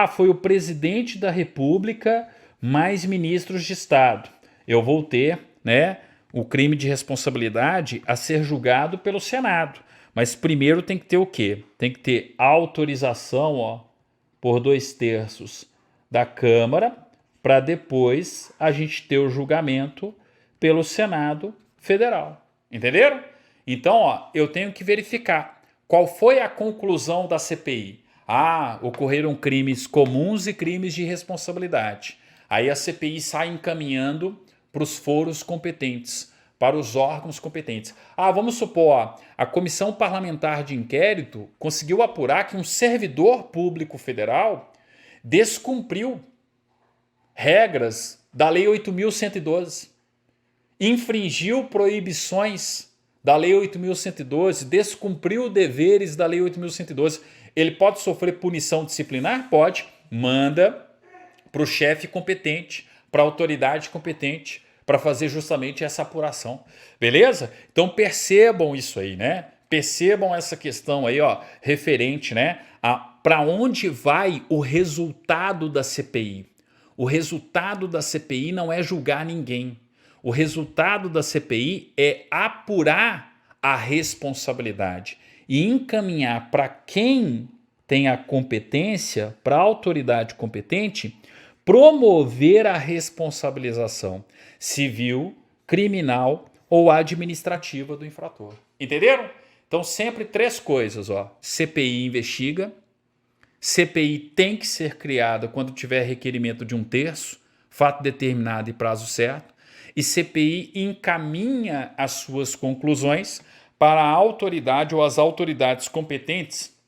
foi o presidente da República mais ministros de Estado. Eu vou ter, né, o crime de responsabilidade a ser julgado pelo Senado. Mas primeiro tem que ter o quê? Tem que ter autorização, ó, por 2/3 da Câmara, para depois a gente ter o julgamento pelo Senado Federal. Entenderam? Então, ó, eu tenho que verificar qual foi a conclusão da CPI. Ocorreram crimes comuns e crimes de responsabilidade. Aí a CPI sai encaminhando para os foros competentes, para os órgãos competentes. Vamos supor, a Comissão Parlamentar de Inquérito conseguiu apurar que um servidor público federal descumpriu regras da Lei 8.112, infringiu proibições da Lei 8.112, descumpriu deveres da Lei 8.112. Ele pode sofrer punição disciplinar? Pode. Manda para o chefe competente, para a autoridade competente, para fazer justamente essa apuração. Beleza? Então percebam isso aí, né? Percebam essa questão aí, ó, referente, né, a para onde vai o resultado da CPI. O resultado da CPI não é julgar ninguém. O resultado da CPI é apurar a responsabilidade e encaminhar para quem tem a competência para a autoridade competente promover a responsabilização civil, criminal ou administrativa do infrator. Entenderam? Então, sempre três coisas, ó. CPI investiga, CPI tem que ser criada quando tiver requerimento de 1/3, fato determinado e prazo certo, e CPI encaminha as suas conclusões para a autoridade ou as autoridades competentes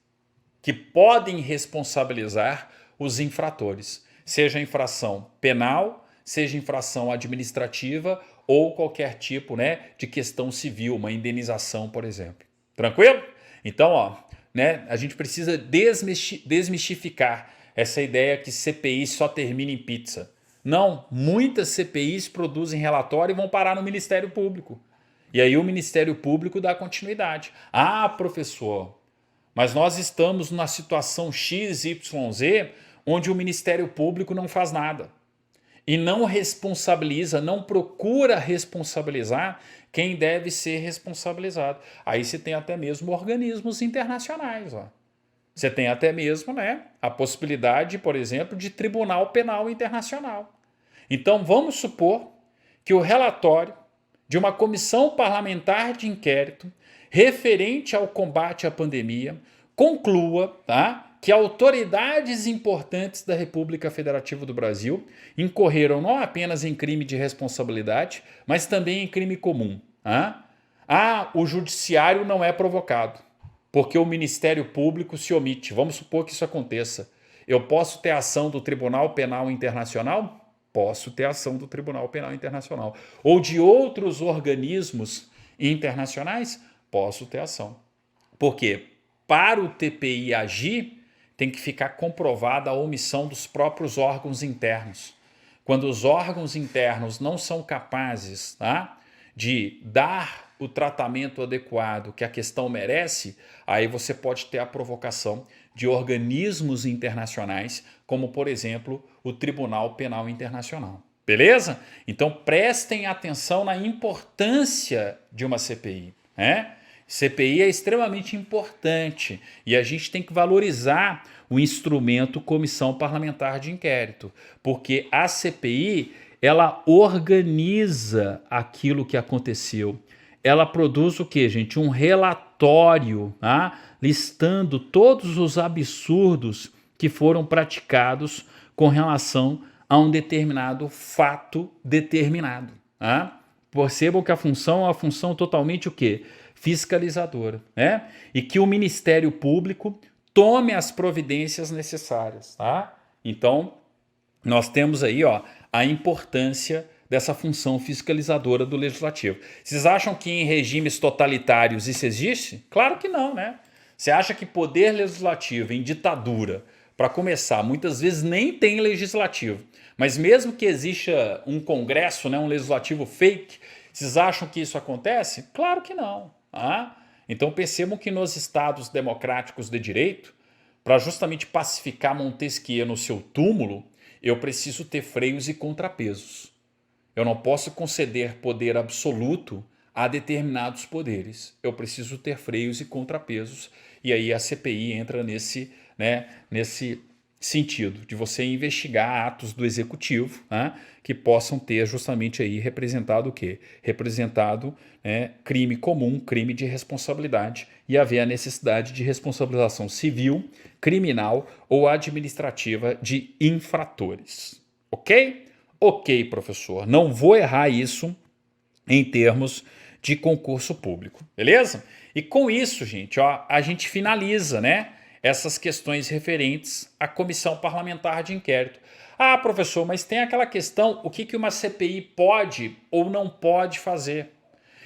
que podem responsabilizar os infratores, seja infração penal, seja infração administrativa ou qualquer tipo, né, de questão civil, uma indenização, por exemplo. Tranquilo? Então, ó, né, a gente precisa desmistificar essa ideia que CPI só termina em pizza. Não, muitas CPIs produzem relatório e vão parar no Ministério Público. E aí o Ministério Público dá continuidade. Ah, professor, mas nós estamos numa situação XYZ onde o Ministério Público não faz nada. E não responsabiliza, não procura responsabilizar quem deve ser responsabilizado. Aí você tem até mesmo organismos internacionais. Ó. Você tem até mesmo, né, a possibilidade, por exemplo, de Tribunal Penal Internacional. Então vamos supor que o relatório de uma comissão parlamentar de inquérito referente ao combate à pandemia conclua, tá, que autoridades importantes da República Federativa do Brasil incorreram não apenas em crime de responsabilidade, mas também em crime comum. Tá? Ah, o judiciário não é provocado, porque o Ministério Público se omite. Vamos supor que isso aconteça. Eu posso ter ação do Tribunal Penal Internacional? Posso ter ação do Tribunal Penal Internacional. Ou de outros organismos internacionais? Posso ter ação. Por quê? Para o TPI agir, tem que ficar comprovada a omissão dos próprios órgãos internos. Quando os órgãos internos não são capazes, tá, de dar o tratamento adequado que a questão merece, aí você pode ter a provocação de organismos internacionais, como, por exemplo, o Tribunal Penal Internacional. Beleza? Então prestem atenção na importância de uma CPI, né? CPI é extremamente importante e a gente tem que valorizar o instrumento Comissão Parlamentar de Inquérito, porque a CPI ela organiza aquilo que aconteceu. Ela produz o que, gente? Um relatório, tá? Listando todos os absurdos que foram praticados com relação a um determinado fato determinado. Tá? Percebam que a função é uma função totalmente o quê? Fiscalizadora, né? E que o Ministério Público tome as providências necessárias, tá? Então, nós temos aí, ó, a importância dessa função fiscalizadora do Legislativo. Vocês acham que em regimes totalitários isso existe? Claro que não, né? Você acha que poder legislativo em ditadura, para começar, muitas vezes nem tem legislativo, mas mesmo que exista um congresso, né, um legislativo fake, vocês acham que isso acontece? Claro que não. Ah? Então percebam que nos estados democráticos de direito, para justamente pacificar Montesquieu no seu túmulo, eu preciso ter freios e contrapesos. Eu não posso conceder poder absoluto a determinados poderes. Eu preciso ter freios e contrapesos. E aí a CPI entra nesse sentido de você investigar atos do executivo, né, que possam ter justamente aí representado o quê? Representado crime comum, crime de responsabilidade e haver a necessidade de responsabilização civil, criminal ou administrativa de infratores. Ok? Ok, professor. Não vou errar isso em termos de concurso público, beleza? E com isso, gente, ó, a gente finaliza, né, essas questões referentes à comissão parlamentar de inquérito. Ah, professor, mas tem aquela questão, o que uma CPI pode ou não pode fazer?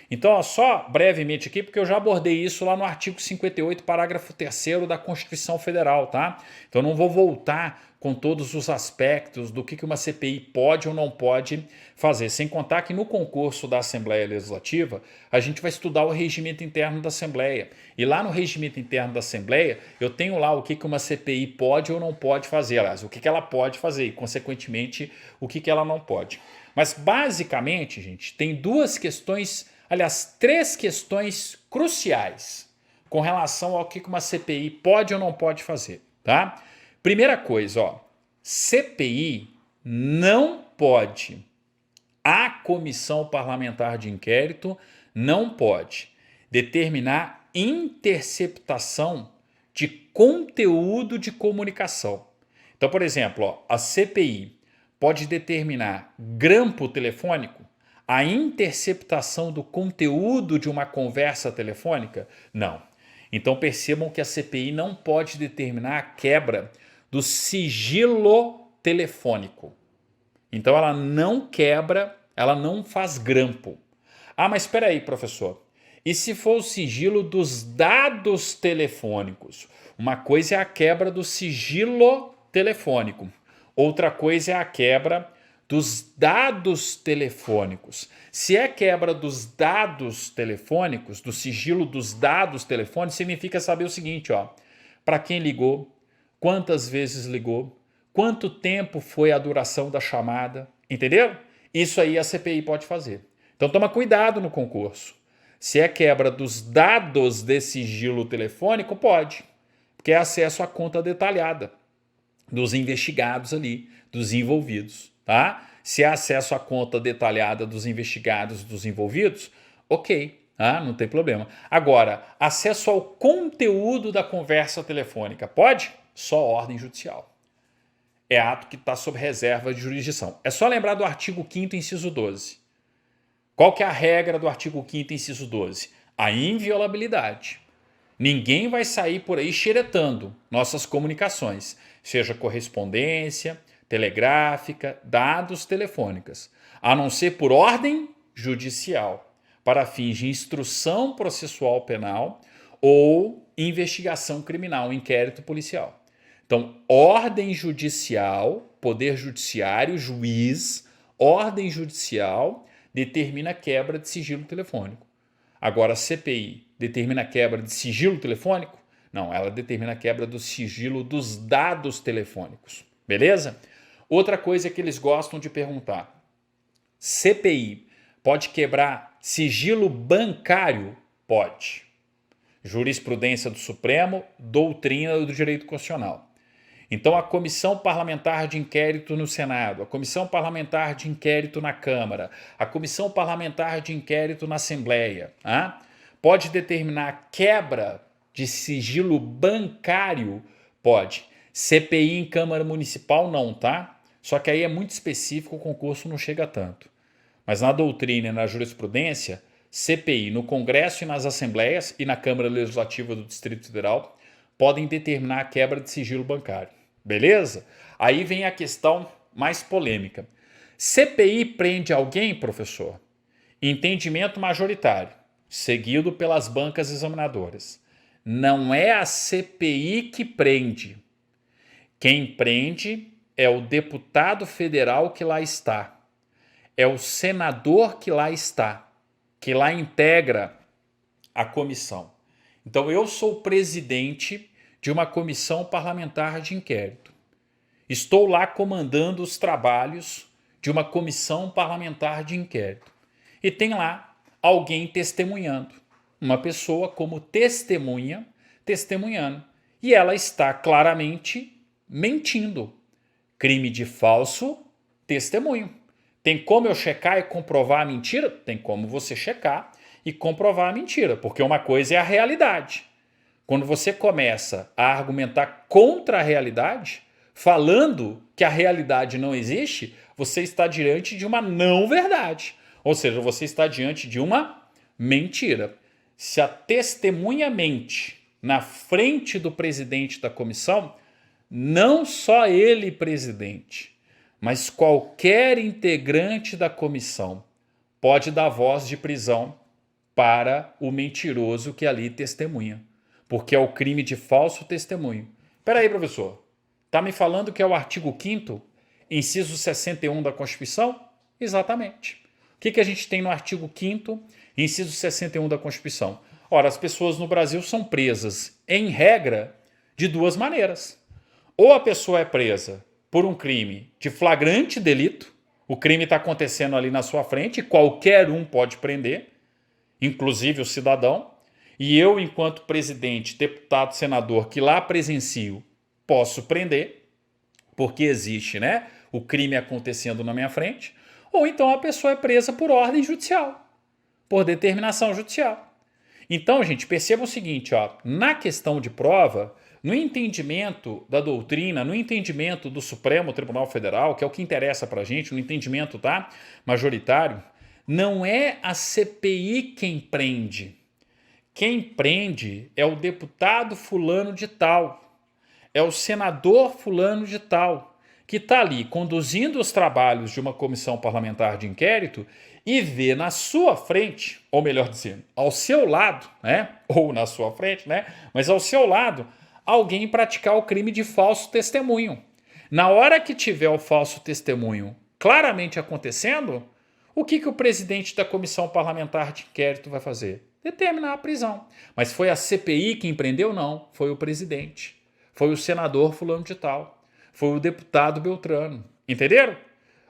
Então, ó, só brevemente aqui, porque eu já abordei isso lá no artigo 58, parágrafo 3º da Constituição Federal, tá? Então não vou voltar com todos os aspectos do que uma CPI pode ou não pode fazer, sem contar que no concurso da Assembleia Legislativa, a gente vai estudar o regimento interno da Assembleia. E lá no regimento interno da Assembleia, eu tenho lá o que uma CPI pode ou não pode fazer, aliás, o que ela pode fazer e, consequentemente, o que ela não pode. Mas, basicamente, gente, tem duas questões, aliás, três questões cruciais com relação ao que uma CPI pode ou não pode fazer. tá? Primeira coisa, ó, CPI não pode, a comissão parlamentar de inquérito não pode determinar interceptação de conteúdo de comunicação. Então, por exemplo, ó, a CPI pode determinar grampo telefônico, a interceptação do conteúdo de uma conversa telefônica? Não. Então percebam que a CPI não pode determinar a quebra do sigilo telefônico. Então ela não quebra, ela não faz grampo. Ah, mas espera aí, professor. E se for o sigilo dos dados telefônicos? Uma coisa é a quebra do sigilo telefônico. Outra coisa é a quebra dos dados telefônicos. Se é quebra dos dados telefônicos, do sigilo dos dados telefônicos, significa saber o seguinte, ó, para quem ligou, quantas vezes ligou, quanto tempo foi a duração da chamada, entendeu? Isso aí a CPI pode fazer. Então toma cuidado no concurso. Se é quebra dos dados desse sigilo telefônico, pode, porque é acesso à conta detalhada dos investigados ali, dos envolvidos, tá? Se é acesso à conta detalhada dos investigados, dos envolvidos, ok, tá? Não tem problema. Agora, acesso ao conteúdo da conversa telefônica, pode? Só ordem judicial. É ato que está sob reserva de jurisdição. É só lembrar do artigo 5º, inciso 12. Qual que é a regra do artigo 5º, inciso 12? A inviolabilidade. Ninguém vai sair por aí xeretando nossas comunicações, seja correspondência, telegráfica, dados telefônicas, a não ser por ordem judicial, para fins de instrução processual penal ou investigação criminal, inquérito policial. Então, ordem judicial, poder judiciário, juiz, ordem judicial determina a quebra de sigilo telefônico. Agora, a CPI determina a quebra de sigilo telefônico? Não, ela determina a quebra do sigilo dos dados telefônicos. Beleza? Outra coisa que eles gostam de perguntar. CPI pode quebrar sigilo bancário? Pode. Jurisprudência do Supremo, doutrina do direito constitucional. Então, a Comissão Parlamentar de Inquérito no Senado, a Comissão Parlamentar de Inquérito na Câmara, a Comissão Parlamentar de Inquérito na Assembleia, pode determinar a quebra de sigilo bancário? Pode. CPI em Câmara Municipal não, tá? Só que aí é muito específico, o concurso não chega tanto. Mas na doutrina e na jurisprudência, CPI no Congresso e nas Assembleias e na Câmara Legislativa do Distrito Federal podem determinar a quebra de sigilo bancário. Beleza? Aí vem a questão mais polêmica. CPI prende alguém, professor? Entendimento majoritário, seguido pelas bancas examinadoras. Não é a CPI que prende. Quem prende é o deputado federal que lá está. É o senador que lá está, que lá integra a comissão. Então, eu sou presidente de uma comissão parlamentar de inquérito. Estou lá comandando os trabalhos de uma comissão parlamentar de inquérito. E tem lá alguém testemunhando. Uma pessoa como testemunha, testemunhando. E ela está claramente mentindo. Crime de falso testemunho. Tem como eu checar e comprovar a mentira? Tem como você checar e comprovar a mentira, porque uma coisa é a realidade. Quando você começa a argumentar contra a realidade, falando que a realidade não existe, você está diante de uma não verdade. Ou seja, você está diante de uma mentira. Se a testemunha mente na frente do presidente da comissão, não só ele, presidente, mas qualquer integrante da comissão pode dar voz de prisão para o mentiroso que ali testemunha, porque é o crime de falso testemunho. Espera aí, professor. Está me falando que é o artigo 5º, inciso 61 da Constituição? Exatamente. O que a gente tem no artigo 5º, inciso 61 da Constituição? Ora, as pessoas no Brasil são presas, em regra, de duas maneiras. Ou a pessoa é presa por um crime de flagrante delito, o crime está acontecendo ali na sua frente, qualquer um pode prender, inclusive o cidadão, e eu, enquanto presidente, deputado, senador, que lá presencio, posso prender, porque existe, né, o crime acontecendo na minha frente, ou então a pessoa é presa por ordem judicial, por determinação judicial. Então, gente, perceba o seguinte, ó, na questão de prova, no entendimento da doutrina, no entendimento do Supremo Tribunal Federal, que é o que interessa pra gente, no entendimento, tá, majoritário, não é a CPI quem prende. Quem prende é o deputado fulano de tal, é o senador fulano de tal, que está ali conduzindo os trabalhos de uma comissão parlamentar de inquérito e vê na sua frente, ou melhor dizendo, ao seu lado, né, ou na sua frente, né, mas ao seu lado, alguém praticar o crime de falso testemunho. Na hora que tiver o falso testemunho claramente acontecendo, o que o presidente da comissão parlamentar de inquérito vai fazer? Determinar a prisão. Mas foi a CPI quem prendeu? Não. Foi o presidente. Foi o senador fulano de tal. Foi o deputado Beltrano. Entenderam?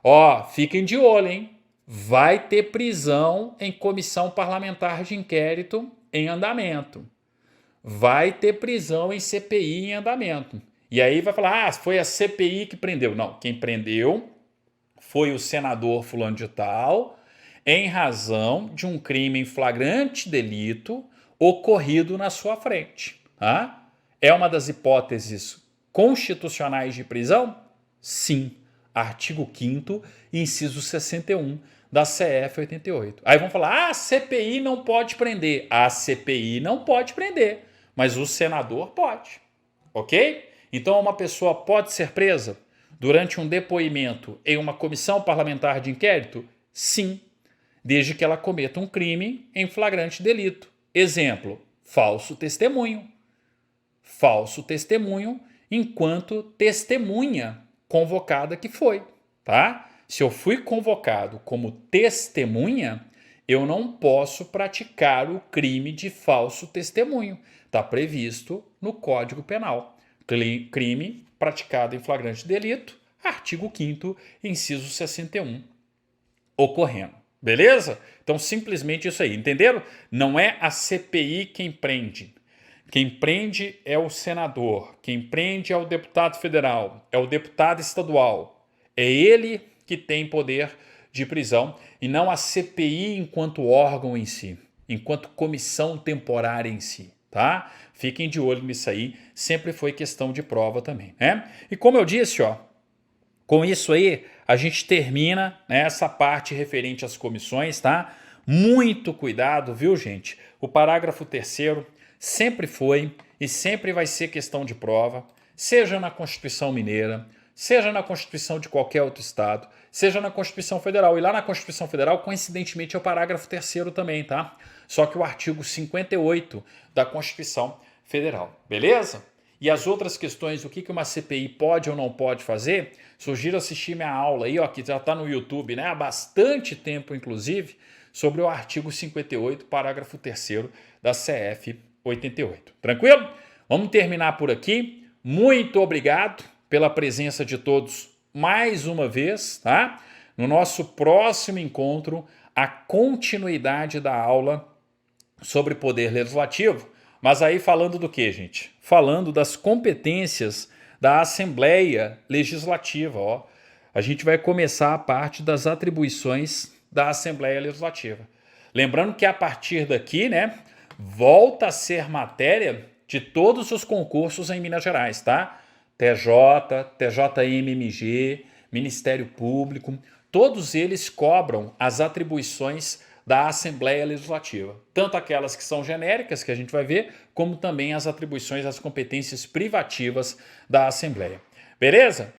Ó, fiquem de olho, hein? Vai ter prisão em comissão parlamentar de inquérito em andamento. Vai ter prisão em CPI em andamento. E aí vai falar, foi a CPI que prendeu. Não, quem prendeu foi o senador fulano de tal, em razão de um crime em flagrante delito ocorrido na sua frente. Tá? É uma das hipóteses constitucionais de prisão? Sim. Artigo 5º, inciso 61 da CF 88. Aí vão falar, a CPI não pode prender. A CPI não pode prender, mas o senador pode. Ok? Então uma pessoa pode ser presa durante um depoimento em uma comissão parlamentar de inquérito? Sim, desde que ela cometa um crime em flagrante delito. Exemplo, falso testemunho. Falso testemunho enquanto testemunha convocada que foi, tá? Se eu fui convocado como testemunha, eu não posso praticar o crime de falso testemunho. Está previsto no Código Penal. Crime praticado em flagrante delito, artigo 5º, inciso 61, ocorrendo. Beleza? Então, simplesmente isso aí. Entenderam? Não é a CPI quem prende. Quem prende é o senador. Quem prende é o deputado federal. É o deputado estadual. É ele que tem poder de prisão e não a CPI enquanto órgão em si, enquanto comissão temporária em si. Tá? Fiquem de olho nisso aí. Sempre foi questão de prova também. Né? E como eu disse, ó, com isso aí, a gente termina, né, essa parte referente às comissões, tá? Muito cuidado, viu, gente? O parágrafo 3º sempre foi e sempre vai ser questão de prova, seja na Constituição Mineira, seja na Constituição de qualquer outro estado, seja na Constituição Federal. E lá na Constituição Federal, coincidentemente, é o parágrafo 3º também, tá? Só que o artigo 58 da Constituição Federal, beleza? E as outras questões, o que uma CPI pode ou não pode fazer, sugiro assistir minha aula aí, ó, que já está no YouTube, né, há bastante tempo, inclusive, sobre o artigo 58, parágrafo 3º da CF 88. Tranquilo? Vamos terminar por aqui. Muito obrigado pela presença de todos mais uma vez, tá? No nosso próximo encontro, a continuidade da aula sobre poder legislativo. Mas aí falando do que, gente? Falando das competências da Assembleia Legislativa. Ó. A gente vai começar a parte das atribuições da Assembleia Legislativa. Lembrando que a partir daqui, né, volta a ser matéria de todos os concursos em Minas Gerais, tá? TJ, TJMMG, Ministério Público, todos eles cobram as atribuições da Assembleia Legislativa, tanto aquelas que são genéricas, que a gente vai ver, como também as atribuições, as competências privativas da Assembleia. Beleza?